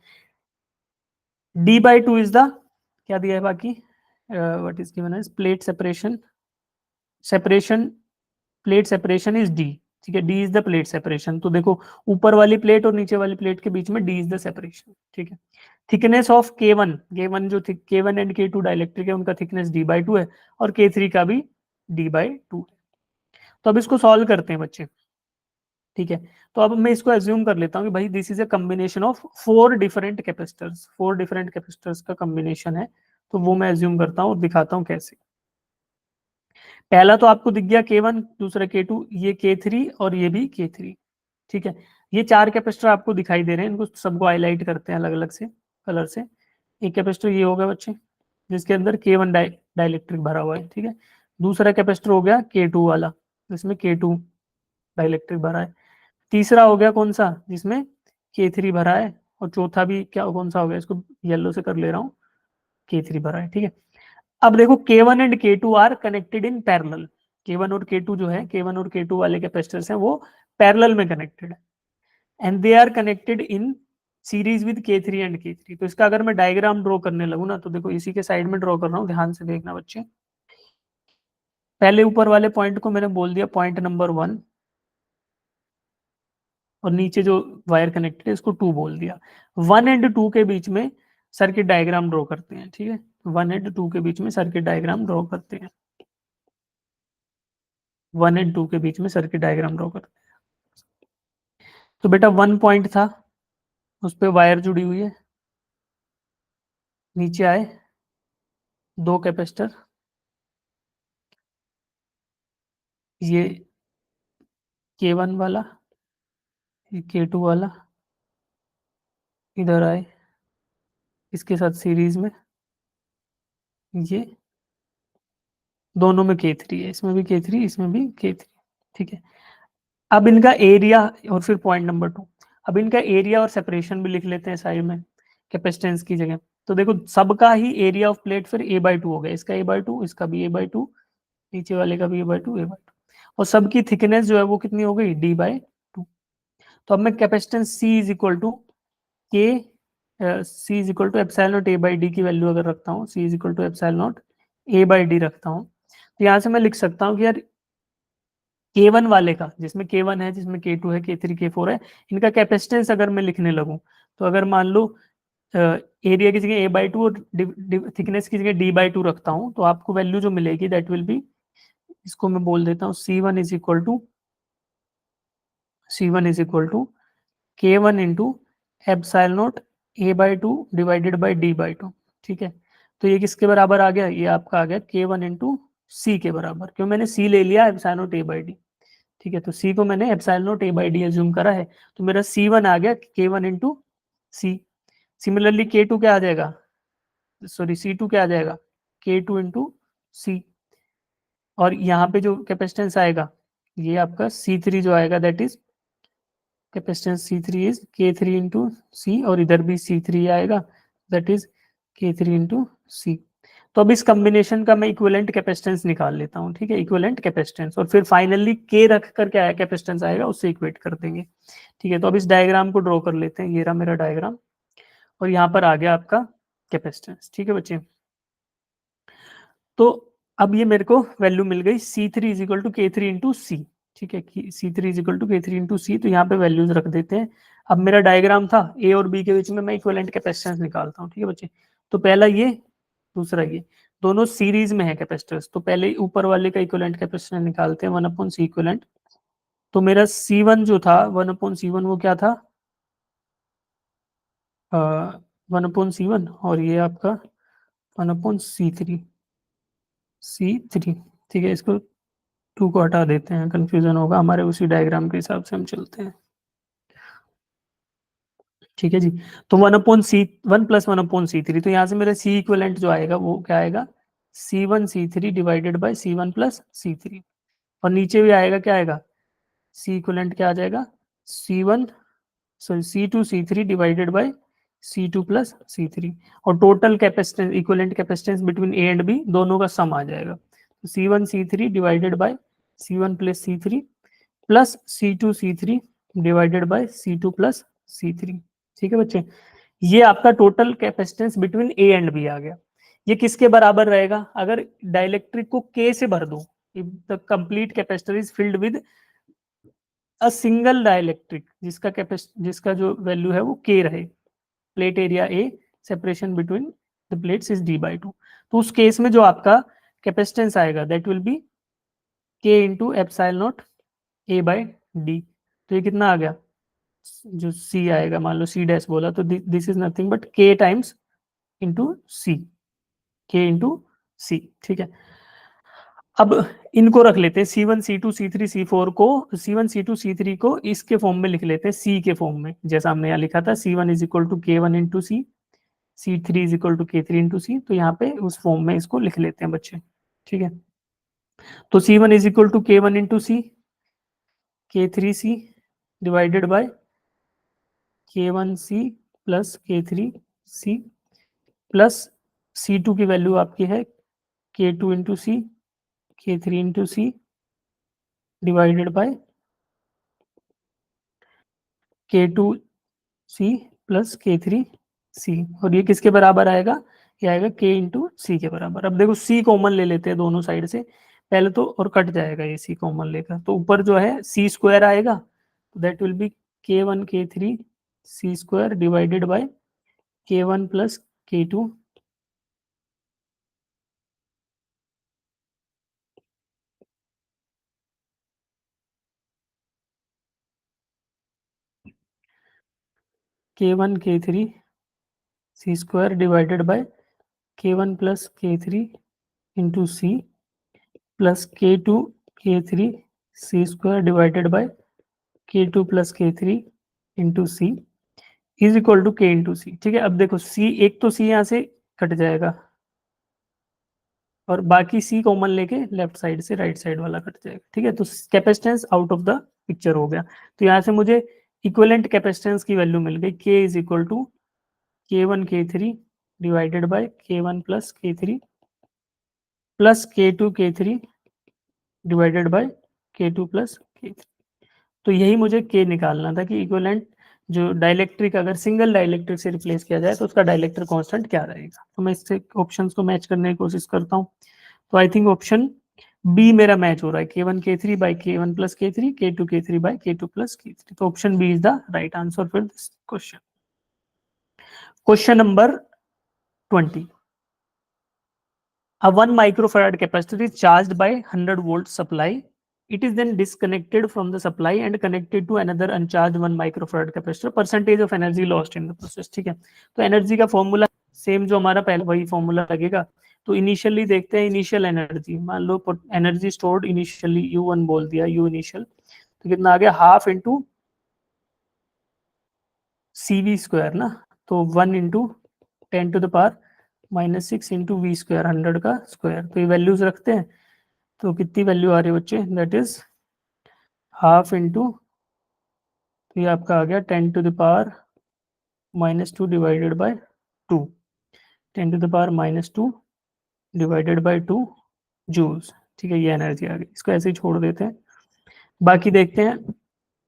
D/2 इज द, क्या दिया है बाकी, what is given as plate separation plate separation is D, ठीक है। D is the plate separation, तो देखो ऊपर वाली प्लेट और नीचे वाली प्लेट के बीच में डी इज द सेपरेशन, ठीक है। थिकनेस ऑफ K1 जो K1 एंड K2 डाइलेक्ट्रिक है उनका थिकनेस D/2 है, और K3 का भी D/2 है। तो अब इसको सॉल्व करते हैं बच्चे, ठीक है। तो अब मैं इसको एज्यूम कर लेता हूँ कि भाई this is a combination of four different capacitors का कम्बिनेशन है, तो वो मैं एज्यूम करता हूँ और दिखाता हूँ कैसे। पहला तो आपको दिख गया K1, दूसरा K2, ये K3 और ये भी K3, ठीक है। ये चार कैपेसिटर आपको दिखाई दे रहे हैं, इनको सबको हाईलाइट करते हैं अलग अलग से कलर से। एक कैपेसिटर ये हो गया बच्चे जिसके अंदर K1 डाइलेक्ट्रिक भरा हुआ है, ठीक है। दूसरा कैपेसिटर हो गया K2 वाला जिसमें K2 डाइलेक्ट्रिक भरा है। तीसरा हो गया कौन सा, जिसमें K3 भरा है, और चौथा भी क्या कौन सा हो गया, इसको येलो से कर ले रहा हूँ, K3 भरा है, ठीक है। अब देखो K1 and K2 are connected in parallel, K1 और K2 जो है, K1 और K2 वाले कैपेसिटर्स हैं वो पैरेलल में कनेक्टेड है, and they are connected in series with K3 and K3। तो इसका अगर मैं डायग्राम ड्रॉ करने लगूँ ना, तो देखो इसी के साइड में ड्रॉ कर रहा हूँ, ध्यान से देखना बच्चे। पहले ऊपर वाले पॉइंट को मैंने बोल दिया पॉइंट नंबर 1, और नीचे जो वायर कनेक्टेड है इसको 2 बोल दिया। 1 एंड 2 के बीच में सर्किट डायग्राम ड्रॉ करते हैं, ठीक है। 1 एंड 2 के बीच में सर्किट डायग्राम ड्रॉ करते हैं, 1 एंड 2 के बीच में सर्किट डायग्राम ड्रॉ करते हैं। तो बेटा 1 पॉइंट था, उस पर वायर जुड़ी हुई है, नीचे आए 2 कैपेसिटर, ये K1 वाला, ये K2 वाला, इधर आए इसके साथ सीरीज में, ये दोनों में K3 है, इसमें भी K3 इसमें भी K3, ठीक है। अब इनका एरिया, और फिर पॉइंट नंबर 2, अब इनका एरिया और सेपरेशन भी लिख लेते हैं साइड में कैपेसिटेंस की जगह। तो देखो सबका ही एरिया ऑफ प्लेट फिर a/2 हो गया, इसका a/2, इसका भी a/2, नीचे वाले का भी a/2, a/2, और सबकी थिकनेस जो है वो कितनी हो गई, d/2। तो अब मैं capacitance C is equal to K, C is equal to epsilon naught a/d की वैल्यू अगर रखता हूँ, C is equal to epsilon naught a/d रखता हूँ, तो यहाँ से मैं लिख सकता हूँ कि यार K1 वाले का, जिसमें K1 है, जिसमें K2 है, K3 K4 है, इनका कैपेसिटेंस अगर मैं लिखने लगूँ, तो अगर मान लो एरिया की जगह a/2 और थिकनेस की जगह d/2 रखता हूँ, तो आपको वैल्यू जो मिलेगी दैट विल बी, इसको मैं बोल देता हूँ C1 is equal to K1 into epsilon naught a/2 divided by d/2। ठीक है, तो ये किसके बराबर आ गया, ये आपका आ गया K1 इंटू C के बराबर, क्यों मैंने C ले लिया एप्सिलॉन नॉट a/d। ठीक है, तो C को मैंने एप्सिलॉन नॉट a/d एज्यूम करा है, तो मेरा C1 आ गया K1 into C। Similarly K2 क्या आ जाएगा, सॉरी C2 क्या आ जाएगा, K2 इंटू C, और यहाँ पे जो कैपेसिटेंस आएगा ये आपका C3 जो आएगा that is capacitance C3 is K3 into C, और इधर भी C3 आएगा that is K3 into C। तो अब इस कॉम्बिनेशन का मैं इक्विवेलेंट कैपेसिटेंस निकाल लेता हूँ। ठीक है, इक्विवेलेंट कैपेसिटेंस, और फिर फाइनली K रख कर क्या कैपेसिटेंस आएगा उससे इक्वेट कर देंगे। ठीक है, तो अब इस डायग्राम को ड्रॉ कर लेते हैं, ये रहा मेरा डायग्राम, और यहाँ पर आ गया आपका कैपेसिटेंस। ठीक है बच्चे, तो अब ये मेरे को वैल्यू मिल गई C3 is equal to K3 into C. ठीक है, C3 is equal to K3 into C, तो यहाँ पे वैल्यूज रख देते हैं। अब मेरा डायग्राम था A और B के बीच में, मैं इक्विवेलेंट कैपेसिटेंस निकालता हूँ। ठीक है बच्चे, तो पहला ये, दूसरा ये, दोनों सीरीज में है कैपेसिटर्स, तो पहले ऊपर वाले का इक्विवेलेंट कैपेसिटेंस निकालते हैं, 1/C इक्विवेलेंट। तो मेरा C1 जो था 1/C1 वो क्या था, 1/C1, और ये आपका 1/C3, C3। ठीक है, इसको 2 को हटा देते हैं, कंफ्यूजन होगा, हमारे उसी डायग्राम के हिसाब से हम चलते हैं। ठीक है जी, तो 1/C1 प्लस 1/C3, तो यहाँ से मेरा C इक्विवेलेंट जो आएगा वो क्या आएगा, C1 C3 divided by C1 plus C3, और नीचे भी आएगा क्या आएगा, C इक्विवेलेंट क्या आ जाएगा, C1 sorry C2 C3 divided by C2 plus C3, और total capacitance equivalent capacitance between A and B दोनों का सम आ जाएगा, C1 C3 divided by C1 plus C3 plus C2 C3 divided by C2 plus C3। ठीक है बच्चे, ये आपका total capacitance between A and B आ गया। ये किसके बराबर रहेगा, अगर डाइलेक्ट्रिक को K से भर दूं, if the complete capacitor is filled with a single dielectric, जिसका जो वैल्यू है वो K रहे, plate area A, separation between the plates is d/2, तो उस केस में जो आपका कैपेसिटेंस आएगा that will B K into epsilon naught a/d। तो ये कितना आ गया, जो C आएगा, मान लो C डैश बोला, तो this is nothing but K times into C, K into C। ठीक है, अब इनको रख लेते हैं C1 C2 C3 C4 को, C1 C2 C3 को इसके फॉर्म में लिख लेते हैं, C के फॉर्म में, जैसा हमने यहाँ लिखा था C1 is equal to K1 into C, C3 is equal to K3 into C, तो यहाँ पे उस फॉर्म में इसको लिख लेते हैं बच्चे। ठीक है, तो C1 is equal to K1 into C, K3C divided by K1C plus K3C plus C2 की वैल्यू आपकी है K2 into C, K3 into C divided by K2C plus K3C, और ये किसके बराबर आएगा, ये आएगा K इंटू C के बराबर। अब देखो C कॉमन ले लेते हैं दोनों साइड से पहले तो, और कट जाएगा ये C कॉमन लेकर, तो ऊपर जो है C स्क्वायर आएगा, that will be K1 K3 C square divided by K1 plus K2 K1 K3 C square divided by K1 plus K3 into C plus K2 K3 C square divided by K2 plus K3 into C is equal to K into C। ठीक है, अब देखो C, एक तो C यहाँ से कट जाएगा, और बाकी C कॉमन लेके लेफ्ट साइड से राइट साइड वाला कट जाएगा। ठीक है, तो capacitance out of the picture हो गया, तो यहाँ से मुझे इक्विवेलेंट कैपेसिटेंस की वैल्यू मिल गई, K is equal to K1 K3 divided by K1 plus K3 plus K2 K3 divided by K2 plus K3। तो यही मुझे K निकालना था कि इक्विवेलेंट जो डाइलेक्ट्रिक अगर सिंगल डाइलेक्ट्रिक से रिप्लेस किया जाए तो उसका डाइलेक्ट्रिक कांस्टेंट क्या रहेगा। तो मैं इससे ऑप्शंस को मैच करने की कोशिश करता हूँ। तो आई थिंक ऑप्शन बी मेरा मैच हो रहा है, K1 K3 by K1 plus K3 K2 K3 by K2 plus K3। तो option B is the right answer for this question. Question number 20। A 1 microfarad capacitor is charged by 100 volt supply. It is then disconnected from the supply and connected to another uncharged 1 microfarad capacitor. Percentage of energy lost in the process। ठीक है, तो एनर्जी का फॉर्मूला सेम जो हमारा पहले वही फॉर्मूला लगेगा। तो इनिशियली देखते हैं इनिशियल एनर्जी, मान low energy stored initially U1 बोल दिया, U इनिशियल, तो कितना आ गया हाफ इंटू CV स्क्वायर ना, तो 1 into 10 to the power -6 into V square 100 का स्क्वायर। तो ये वैल्यूज रखते हैं, तो कितनी वैल्यू आ रही है बच्चे, दैट इज हाफ इंटू, तो ये आपका आ गया 10 to the power -2 divided by 2, 10 to the power -2 divided by 2 joules. ठीक है, ये एनर्जी आ गई, इसको ऐसे ही छोड़ देते हैं। बाकी देखते हैं,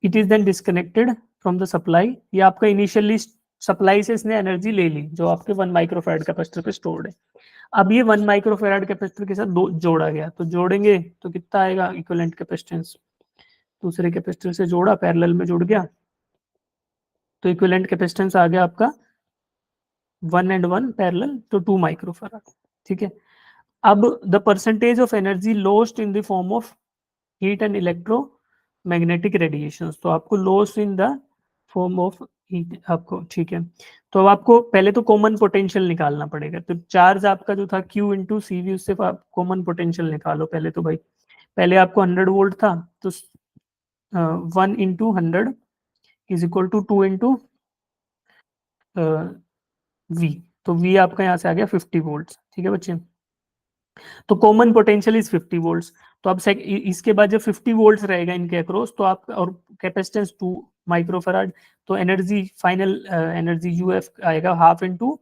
it is then disconnected from the supply, ये आपका इनिशियली सप्लाई से इसने एनर्जी ले ली जो आपके 1 माइक्रोफैराड कैपेसिटर पे स्टोर्ड है। अब ये 1 माइक्रोफैराड कैपेसिटर के साथ दो जोड़ा गया, तो जोड़ेंगे तो कितना आएगा इक्विवेलेंट कैपेसिटेंस, दूसरे कैपेसिटर से जोड़ा, पैरेलल में जुड़ गया, तो इक्विवेलेंट कैपेसिटेंस आ गया आपका 1 and 1 पैरेलल, तो 2 माइक्रोफैराड। ठीक है, अब the percentage of energy lost in the form of heat and electromagnetic radiations, तो आपको loss in the form of heat आपको। ठीक है, तो अब आपको पहले तो कॉमन पोटेंशियल निकालना पड़ेगा। तो चार्ज आपका जो था Q इंटू सी वी, उससे आप कॉमन पोटेंशियल निकालो पहले। तो भाई पहले आपको 100 वोल्ट था, तो 1 into 100 is equal to 2 into V, तो V आपका यहाँ से आ गया 50 वोल्ट। ठीक है बच्चे, तो कॉमन पोटेंशियल इज 50 वोल्ट्स। तो अब इसके बाद जब 50 वोल्ट्स रहेगा इनके अक्रॉस, तो आप और कैपेसिटेंस 2 माइक्रोफैराड, तो एनर्जी फाइनल एनर्जी यूएफ आएगा हाफ इंटू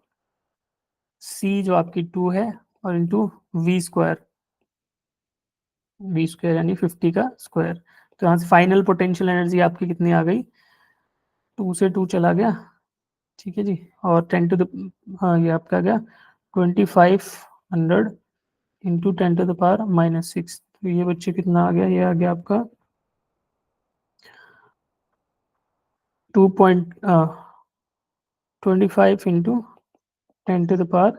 सी जो आपकी 2 है और इंटू वी स्क्वायर, यानी 50 का स्क्वायर। तो यहाँ से फाइनल पोटेंशियल एनर्जी आपकी कितनी आ गई, 2 से 2 चला गया। ठीक है जी, और 10 टू द, हाँ ये आपका आ गया 2500 इंटू 10 टू द पावर -6। तो ये बच्चे कितना आ गया, ये आ गया आपका 2.25 into 10 to the power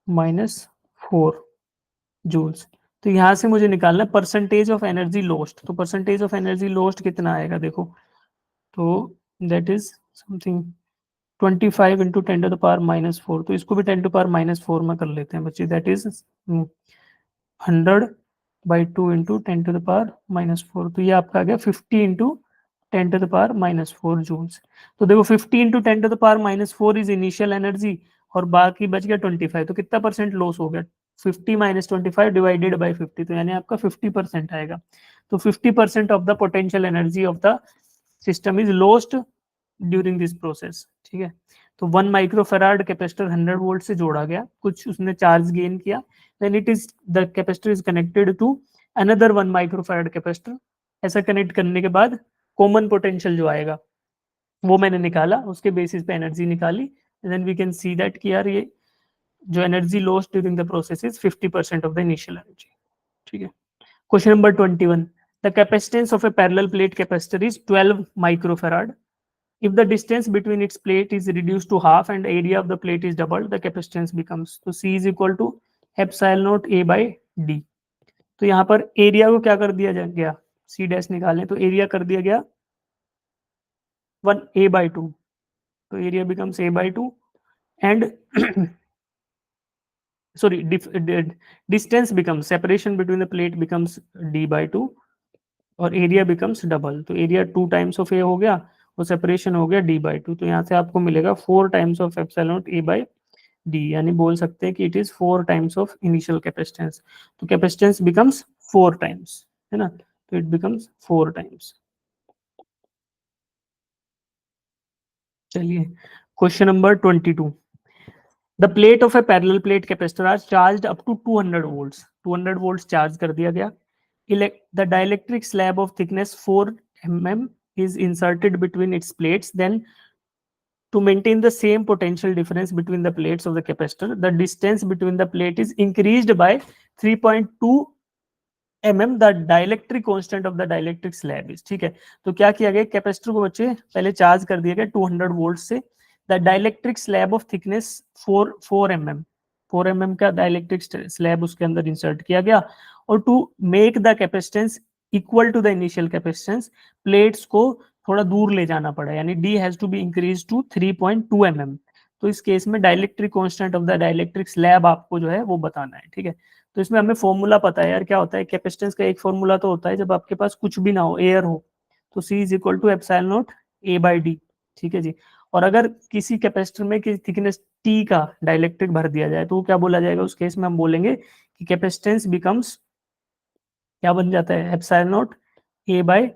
-4 joules. तो यहाँ से मुझे निकालना परसेंटेज ऑफ एनर्जी लॉस्ट। तो परसेंटेज ऑफ एनर्जी लॉस्ट कितना आएगा देखो, तो that is something 25 into 10 to the power -4, तो इसको भी 10 टू पावर -4 में कर लेते हैं बच्चे, that is 100/2 into 10 to the power -4। तो ये आपका आ गया 50 into 10 to the power -4 joules. तो देखो 50 into 10 to the power -4 is initial energy, और बाकी बच गया 25, तो कितना परसेंट लॉस हो गया, 50 - 25 डिवाइडेड बाई 50, तो यानी आपका 50% आएगा। तो 50% of the potential energy of the system is lost during this process. ठीक है, तो 1 माइक्रोफैराड कैपेसिटर 100 वोल्ट से जोड़ा गया, कुछ उसने चार्ज गेन किया, then it is the capacitor is connected to another 1 microfarad capacitor। ऐसा कनेक्ट करने के बाद कॉमन पोटेंशियल जो आएगा वो मैंने निकाला, उसके बेसिस पे एनर्जी निकाली, then we can see that कि यार ये जो energy lost during the process is 50% of the initial energy. ठीक है, question number 21। The capacitance of a parallel plate capacitor is 12 microfarad. If the distance between its plate is reduced to half and area of the plate is doubled, the capacitance becomes, तो C is equal to epsilon naught A by D। तो यहाँ पर एरिया को क्या कर दिया गया, C डैश निकालें तो एरिया कर दिया गया 1A/2, तो area becomes A/2 and sorry, distance becomes, separation between the plate becomes D/2 और एरिया बिकम्स डबल, तो एरिया 2 टाइम्स ऑफ ए हो गया और सेपरेशन हो गया D/2। तो यहाँ से आपको मिलेगा 4 times of epsilon naught A/D, यानी बोल सकते हैं कि it is 4 times of initial capacitance. तो कैपेसिटेंस बिकम्स 4 टाइम्स, है ना, तो इट बिकम्स 4 टाइम्स। चलिए question number 22। The plate of a parallel plate capacitor are charged up to 200 volts, 200 volts charge कर दिया गया. The dielectric slab of thickness 4 mm is inserted between its plates. Then, to maintain the same potential difference between the plates of the capacitor, the distance between the plate is increased by 3.2 mm. The dielectric constant of the dielectric slab is, ठीक है. तो क्या किया गया, कैपेसिटर को बच्चे पहले चार्ज कर दिया गया 200 वोल्ट से. The dielectric slab of thickness 4 mm, 4 mm का डाइलेक्ट्रिक स्लैब उसके अंदर इंसर्ट किया गया. और to make the capacitance equal to the initial capacitance, plates को थोड़ा दूर ले जाना पड़ा, यानी D has to be increase to 3.2 mm. तो इस केस में dielectric constant of the dielectric slab आपको जो है वो बताना है, ठीक है. तो इसमें हमें फॉर्मूला पता है यार, क्या होता है कैपेसिटेंस का. एक फॉर्मूला तो होता है जब आपके पास कुछ भी ना हो, एयर हो, तो C is equal to epsilon naught A by D, ठीक है जी. और अगर किसी कैपेसिटर में किसी थिकनेस T का डाइलेक्ट्रिक भर दिया जाए तो वो क्या बोला जाएगा, उस केस में हम बोलेंगे कि कैपेसिटेंस बिकम्स, क्या बन जाता है, एप्सिलॉन नॉट A बाई,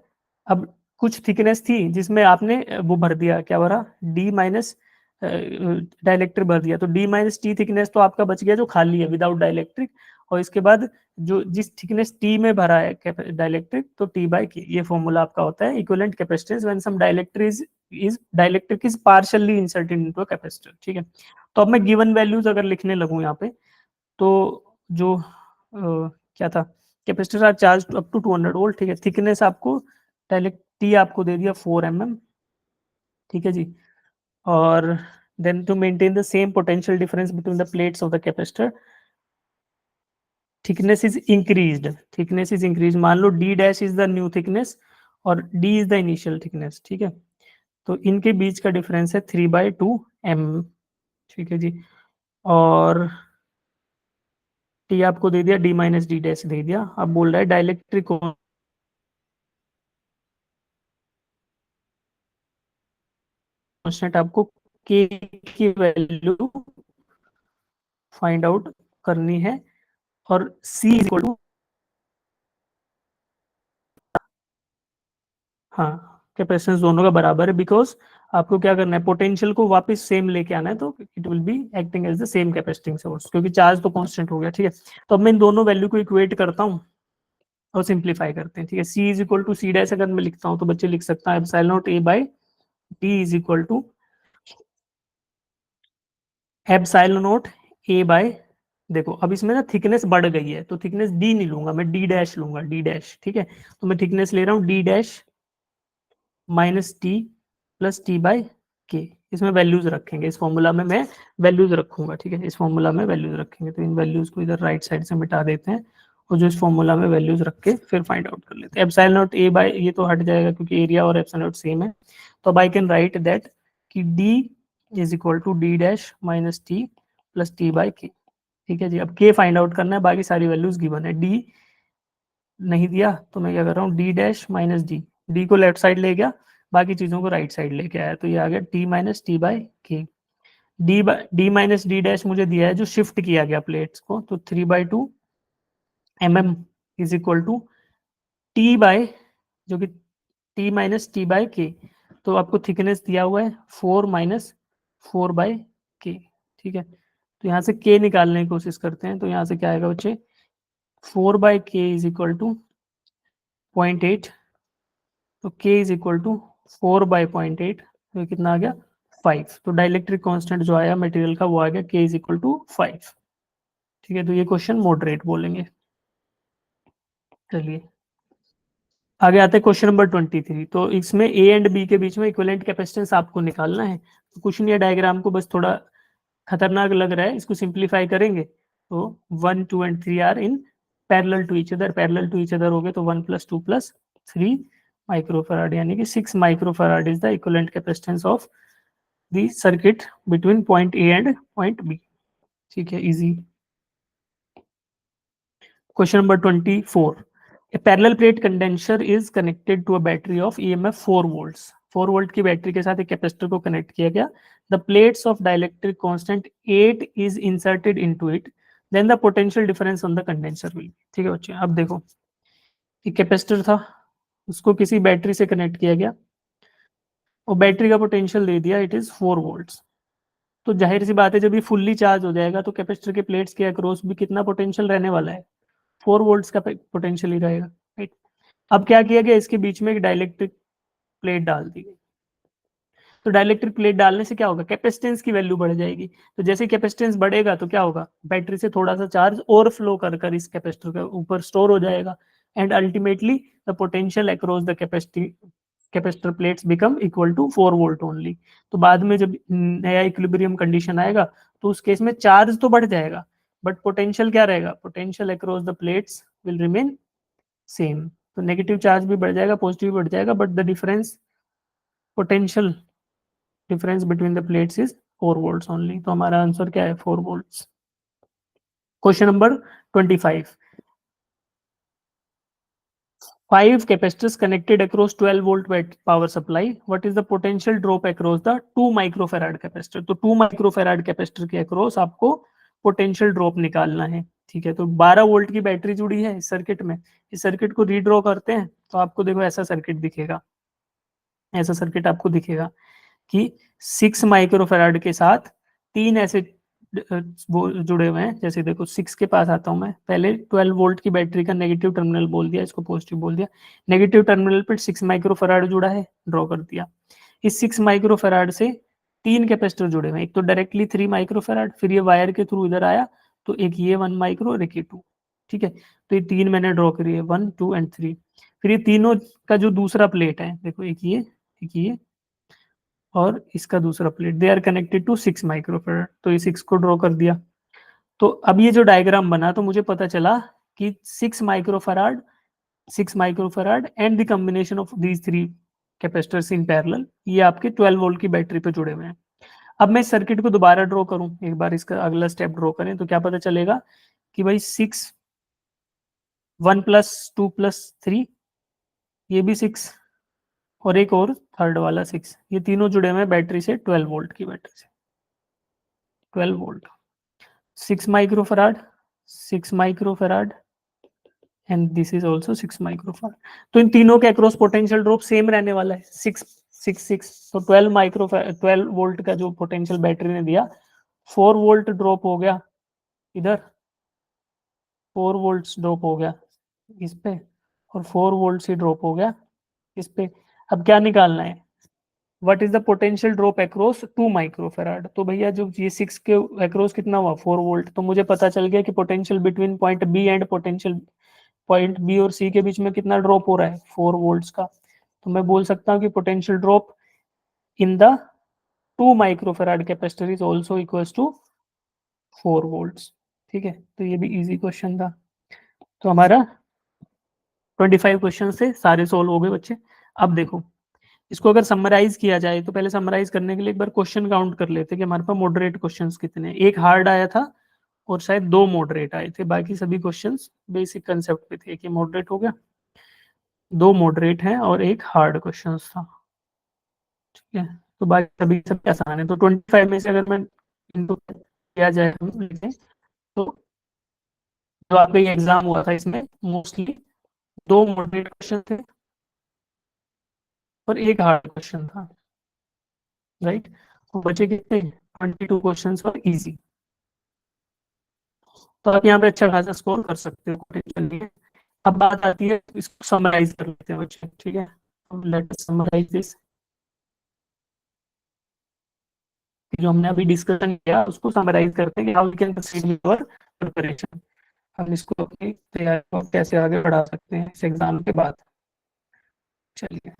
अब कुछ थिकनेस थी जिसमें आपने वो भर दिया, क्या भरा, D माइनस डाइलेक्ट्रिक भर दिया, तो D माइनस टी थिकनेस तो आपका बच गया जो खाली है विदाउट डाइलेक्ट्रिक. और इसके बाद जो जिस थिकनेस T में भरा है डाइलेक्ट्रिक, तो T बाई K, ये फॉर्मूला आपका होता है equivalent capacitance when some dielectric is partially inserted into a capacitor, ठीक है. तो अब मैं गिवन वैल्यूज अगर लिखने लगूं यहाँ पे, तो जो क्या था, capacitor are charge up to 200 volt, ठीक है. थिकनेस आपको डायरेक्ट T आपको दे दिया 4 mm, ठीक है जी. और then to maintain the same potential difference between the plates of the capacitor, thickness is increased, thickness is increase, मान लो D dash is the new thickness और D is the initial thickness, ठीक है. तो इनके बीच का डिफरेंस है 3/2 mm, ठीक है जी. और T आपको दे दिया, D माइनस डी डैश दे दिया. अब बोल रहा है डाइलेक्ट्रिक कांस्टेंट आपको K की वैल्यू फाइंड आउट करनी है. और C इक्वल टू, हाँ, कैपेसिटेंस दोनों का बराबर है, बिकॉज आपको क्या करना है, पोटेंशियल को वापस सेम लेके आना है, तो it will be acting as the same capacitating source, क्योंकि चार्ज तो कांस्टेंट हो गया, ठीक है. तो अब मैं इन दोनों वैल्यू को इक्वेट करता हूँ और सिंप्लीफाई करते हैं, ठीक है. C is equal to C dash अगर मैं लिखता हूँ तो बच्चे लिख सकता है epsilon naught A by D is equal to epsilon naught A by, देखो अब इसमें ना थिकनेस बढ़ गई है, तो थिकनेस D नहीं लूंगा मैं, D डैश लूंगा, D डैश, ठीक है. तो मैं थिकनेस ले रहा हूँ D dash minus T plus T by के, इसमें वैल्यूज रखेंगे, इस फॉर्मूला में मैं वैल्यूज रखूंगा, ठीक है. इस फॉर्मूला में वैल्यूज रखेंगे, तो इन वैल्यूज को इधर राइट साइड से मिटा देते हैं और जो इस फॉर्मूला में वैल्यूज रख के फिर फाइंड आउट कर लेते हैं. एप्सिलॉन नॉट A बाई, ये तो हट जाएगा क्योंकि एरिया और एप्सिलॉन नॉट सेम है. तो अब आई कैन राइट दैट कि D is equal to D dash minus T plus T by K, ठीक है जी. अब के फाइंड आउट करना है, बाकी सारी वैल्यूज गिवन है. D नहीं दिया तो मैं क्या कर रहा हूँ, D dash minus D, D को लेफ्ट साइड ले गया, बाकी चीजों को राइट साइड लेके आया, तो ये आ गया T माइनस टी बाई के. डी माइनस डी डैश मुझे दिया है जो शिफ्ट किया गया प्लेट्स को, तो 3/2 mm is equal to T by, जो कि T माइनस टी बाई के. तो आपको थिकनेस दिया हुआ है 4 माइनस 4/k, ठीक है. तो यहाँ से K निकालने की कोशिश करते हैं, तो यहाँ से क्या आएगा बच्चे, 4/k इज इक्वल टू 0.8, तो K इज इक्वल टू 4/0.8, तो कितना आ गया 5. तो डाइलेक्ट्रिक कांस्टेंट जो आया मटेरियल का वो आ गया K इज इक्वल टू 5, ठीक है. तो ये क्वेश्चन मॉडरेट बोलेंगे. चलिए आगे आते हैं क्वेश्चन नंबर 23. तो इसमें A एंड B के बीच में इक्विवेलेंट कैपेसिटेंस आपको निकालना है. तो कुछ नहीं है, डायग्राम को बस थोड़ा खतरनाक लग रहा है, इसको सिंप्लीफाई करेंगे तो 1 2 and 3 are in parallel to each other, parallel to each other हो गए तो 1 + 2 + 3 माइक्रोफैराड, यानी कि 6 microfarad is the equivalent capacitance of the circuit between point A and point B, ठीक है. Easy. Question number 24. A parallel plate condenser is connected to a battery of EMF 4 volts. 4 volt की बैटरी के साथ एक कैपेसिटर को कनेक्ट किया गया. The plates of dielectric constant 8 is inserted into it. Then the potential difference on the condenser will be. ठीक है बच्चे, अब देखो एक कैपेसिटर था, उसको किसी बैटरी से कनेक्ट किया गया और बैटरी का पोटेंशियल दे दिया, इट इज 4 वोल्ट्स. तो जाहिर सी बात है जब ये फुल्ली चार्ज हो जाएगा तो कैपेसिटर के प्लेट्स के अक्रॉस भी कितना पोटेंशियल रहने वाला है, 4 वोल्ट्स का पोटेंशियल ही रहेगा, राइट। अब क्या किया गया, इसके बीच में एक डाइलेक्ट्रिक प्लेट डाल दी गई। तो डाइलेक्ट्रिक प्लेट डालने से क्या होगा, कैपेसिटेंस की वैल्यू बढ़ जाएगी। तो जैसे कैपेसिटेंस बढ़ेगा तो क्या होगा, बैटरी से थोड़ा सा चार्ज और फ्लो कर कर इस कैपेसिटर के ऊपर स्टोर हो जाएगा, and ultimately the potential across the capacitor plates become equal to 4 volt only. तो बाद में जब नया इक्विलिब्रियम कंडीशन आएगा तो उस केस में चार्ज तो बढ़ जाएगा, बट पोटेंशियल क्या रहेगा, potential across the plates will remain same. तो नेगेटिव चार्ज भी बढ़ जाएगा, पॉजिटिव भी बढ़ जाएगा, but the difference, potential difference between the plates is 4 volts only. तो हमारा आंसर क्या है, 4 volts. Question number 25, 5 capacitors connected across 12 volt power supply, what is the potential drop across the 2 microfarad capacitor। तो 2 microfarad capacitor के अक्रॉस आपको पोटेंशियल ड्रॉप निकालना है, ठीक है। तो 12 वोल्ट की बैटरी जुड़ी है इस सर्किट में, इस सर्किट को रीड्रॉ करते हैं तो आपको देखो ऐसा सर्किट दिखेगा, ऐसा सर्किट आपको दिखेगा कि 6 माइक्रोफैराड के साथ 3 ऐसे वो जुड़े हुए हैं। जैसे देखो 6 के पास आता हूं मैं, पहले 12 वोल्ट की बैटरी का नेगेटिव टर्मिनल बोल दिया, इसको पॉजिटिव बोल दिया, नेगेटिव टर्मिनल पर 6 माइक्रोफैराड जुड़ा है, ड्रॉ कर दिया। इस 6 माइक्रोफैराड से 3 कैपेसिटर जुड़े हुए हैं, एक तो डायरेक्टली 3 माइक्रोफैराड, फिर ये वायर के थ्रू इधर आया तो एक ये 1 माइक्रो और एक ये 2, ठीक है। तो ये 3 मैंने ड्रॉ करी है, 1 2 एंड 3। फिर ये तीनों का जो दूसरा प्लेट है, देखो एक ये और इसका दूसरा plate, they are connected to 6 microfarad, तो ये 6 को ड्रॉ कर दिया। तो अब ये जो डायग्राम बना तो मुझे पता चला कि 6 microfarad and the combination of these 3 capacitors in parallel, ये आपके 12 वोल्ट की बैटरी पे जुड़े हुए हैं। अब मैं सर्किट को दोबारा ड्रॉ करूं, एक बार इसका अगला स्टेप ड्रॉ करें तो क्या पता चलेगा कि भाई 6, 1 प्लस 2 प्लस 3, ये भी 6, और एक और थर्ड वाला 6, ये तीनों जुड़े हुए हैं बैटरी से, 12 वोल्ट की बैटरी से, 12 volt, 6 microfarad, 6 microfarad and this is also 6 microfarad. तो इन तीनों के अक्रॉस पोटेंशियल ड्रॉप सेम रहने वाला है, 6 तो 12 12 वोल्ट का जो पोटेंशियल बैटरी ने दिया, 4 वोल्ट ड्रॉप हो गया इधर, 4 वोल्ट ड्रॉप हो गया इस पे, और 4 वोल्ट से ड्रॉप हो गया इस पे। अब क्या निकालना है, what is the potential drop across 2 microfarad. तो भैया जो ये 6 के अक्रॉस कितना हुआ, 4 वोल्ट, तो मुझे पता चल गया कि potential between point B and potential point B और सी के बीच में कितना ड्रॉप हो रहा है, 4 वोल्ट्स का। तो मैं बोल सकता हूँ कि potential drop in the 2 microfarad capacitor is also equals to 4 volts, ठीक है। तो ये भी इजी क्वेश्चन था। तो हमारा 25 क्वेश्चन से सारे सोल्व हो गए बच्चे। अब देखो इसको अगर समराइज किया जाए तो पहले समराइज करने के लिए एक बार क्वेश्चन काउंट कर लेते हैं कि हमारे पास मॉडरेट क्वेश्चंस कितने हैं। एक हार्ड आया था और शायद 2 मॉडरेट आए थे, बाकी सभी क्वेश्चंस बेसिक कंसेप्ट पे थे। एक ये मॉडरेट हो गया, 2 मॉडरेट हैं और एक हार्ड क्वेश्चन था, ठीक है। तो बाकी सभी सब आसान है। तो 25 में से अगर मैं इनको किया जाए हम लिखें, तो जो आपका ये एग्जाम हुआ था इसमें मोस्टली 2 मॉडरेट क्वेश्चन थे और एक हार्ड क्वेश्चन था, राइट। तो बचे कितने, 22 क्वेश्चन और इजी। तो आप यहाँ पे अच्छा खासा स्कोर कर सकते हो, टेंशन नहीं है। अब बात आती है, इसको समराइज कर लेते हैं बच्चे, ठीक है। लेट अस समराइज दिस, जो हमने अभी डिस्कशन किया उसको समराइज करते हैं कि how we can proceed with our preparation. हम इसको अपनी तैयारी को कैसे आगे बढ़ा सकते हैं इस एग्जाम के बाद। चलिए,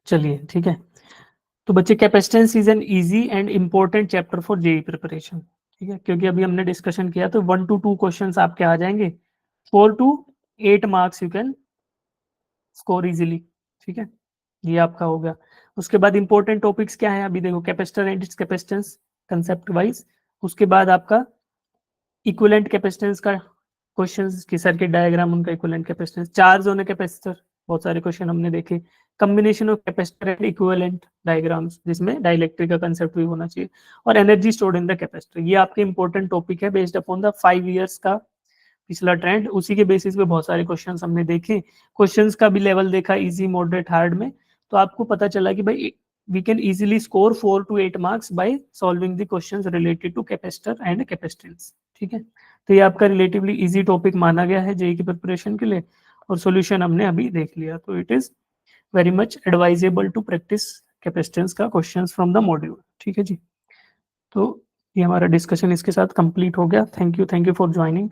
चलिए ठीक है। तो बच्चे capacitance is an easy and important chapter for JEE preparation, ठीक है, क्योंकि अभी हमने डिस्कशन किया तो 1 to 2 क्वेश्चंस आपके आ जाएंगे, 4 to 8 marks you can score easily, ठीक है, ये आपका हो गया। उसके बाद इंपॉर्टेंट टॉपिक्स क्या है, अभी देखो capacitor and its capacitance concept wise. उसके बाद आपका इक्विवेलेंट कैपेसिटेंस का क्वेश्चंस की सर्किट डायग्राम, उनका इक्विवेलेंट कैपेसिटेंस, चार्ज होने कैपेसिटर, बहुत सारे क्वेश्चन हमने देखे। Combination of capacitor and equivalent diagrams, जिसमें डाइलेक्ट्रिक का कंसेप्ट भी होना चाहिए, और energy stored in the capacitor. ये आपके इंपॉर्टेंट टॉपिक है बेस्ड अपॉन द 5 इयर्स का पिछला ट्रेंड, उसी के बेसिस पे बहुत सारे क्वेश्चंस हमने देखे। क्वेश्चंस का भी लेवल देखा, इजी मॉडरेट हार्ड में, तो आपको पता चला कि भाई we can easily score 4 to 8 marks by solving the questions related to capacitor and capacitance, ठीक है। तो ये आपका रिलेटिवली इजी टॉपिक माना गया है जेई की प्रिपरेशन के लिए, और सॉल्यूशन हमने अभी देख लिया। तो it is very much advisable to practise capacitance का क्वेश्चंस फ्रॉम द मॉड्यूल, ठीक है जी। तो ये हमारा डिस्कशन इसके साथ कंप्लीट हो गया। Thank you for joining.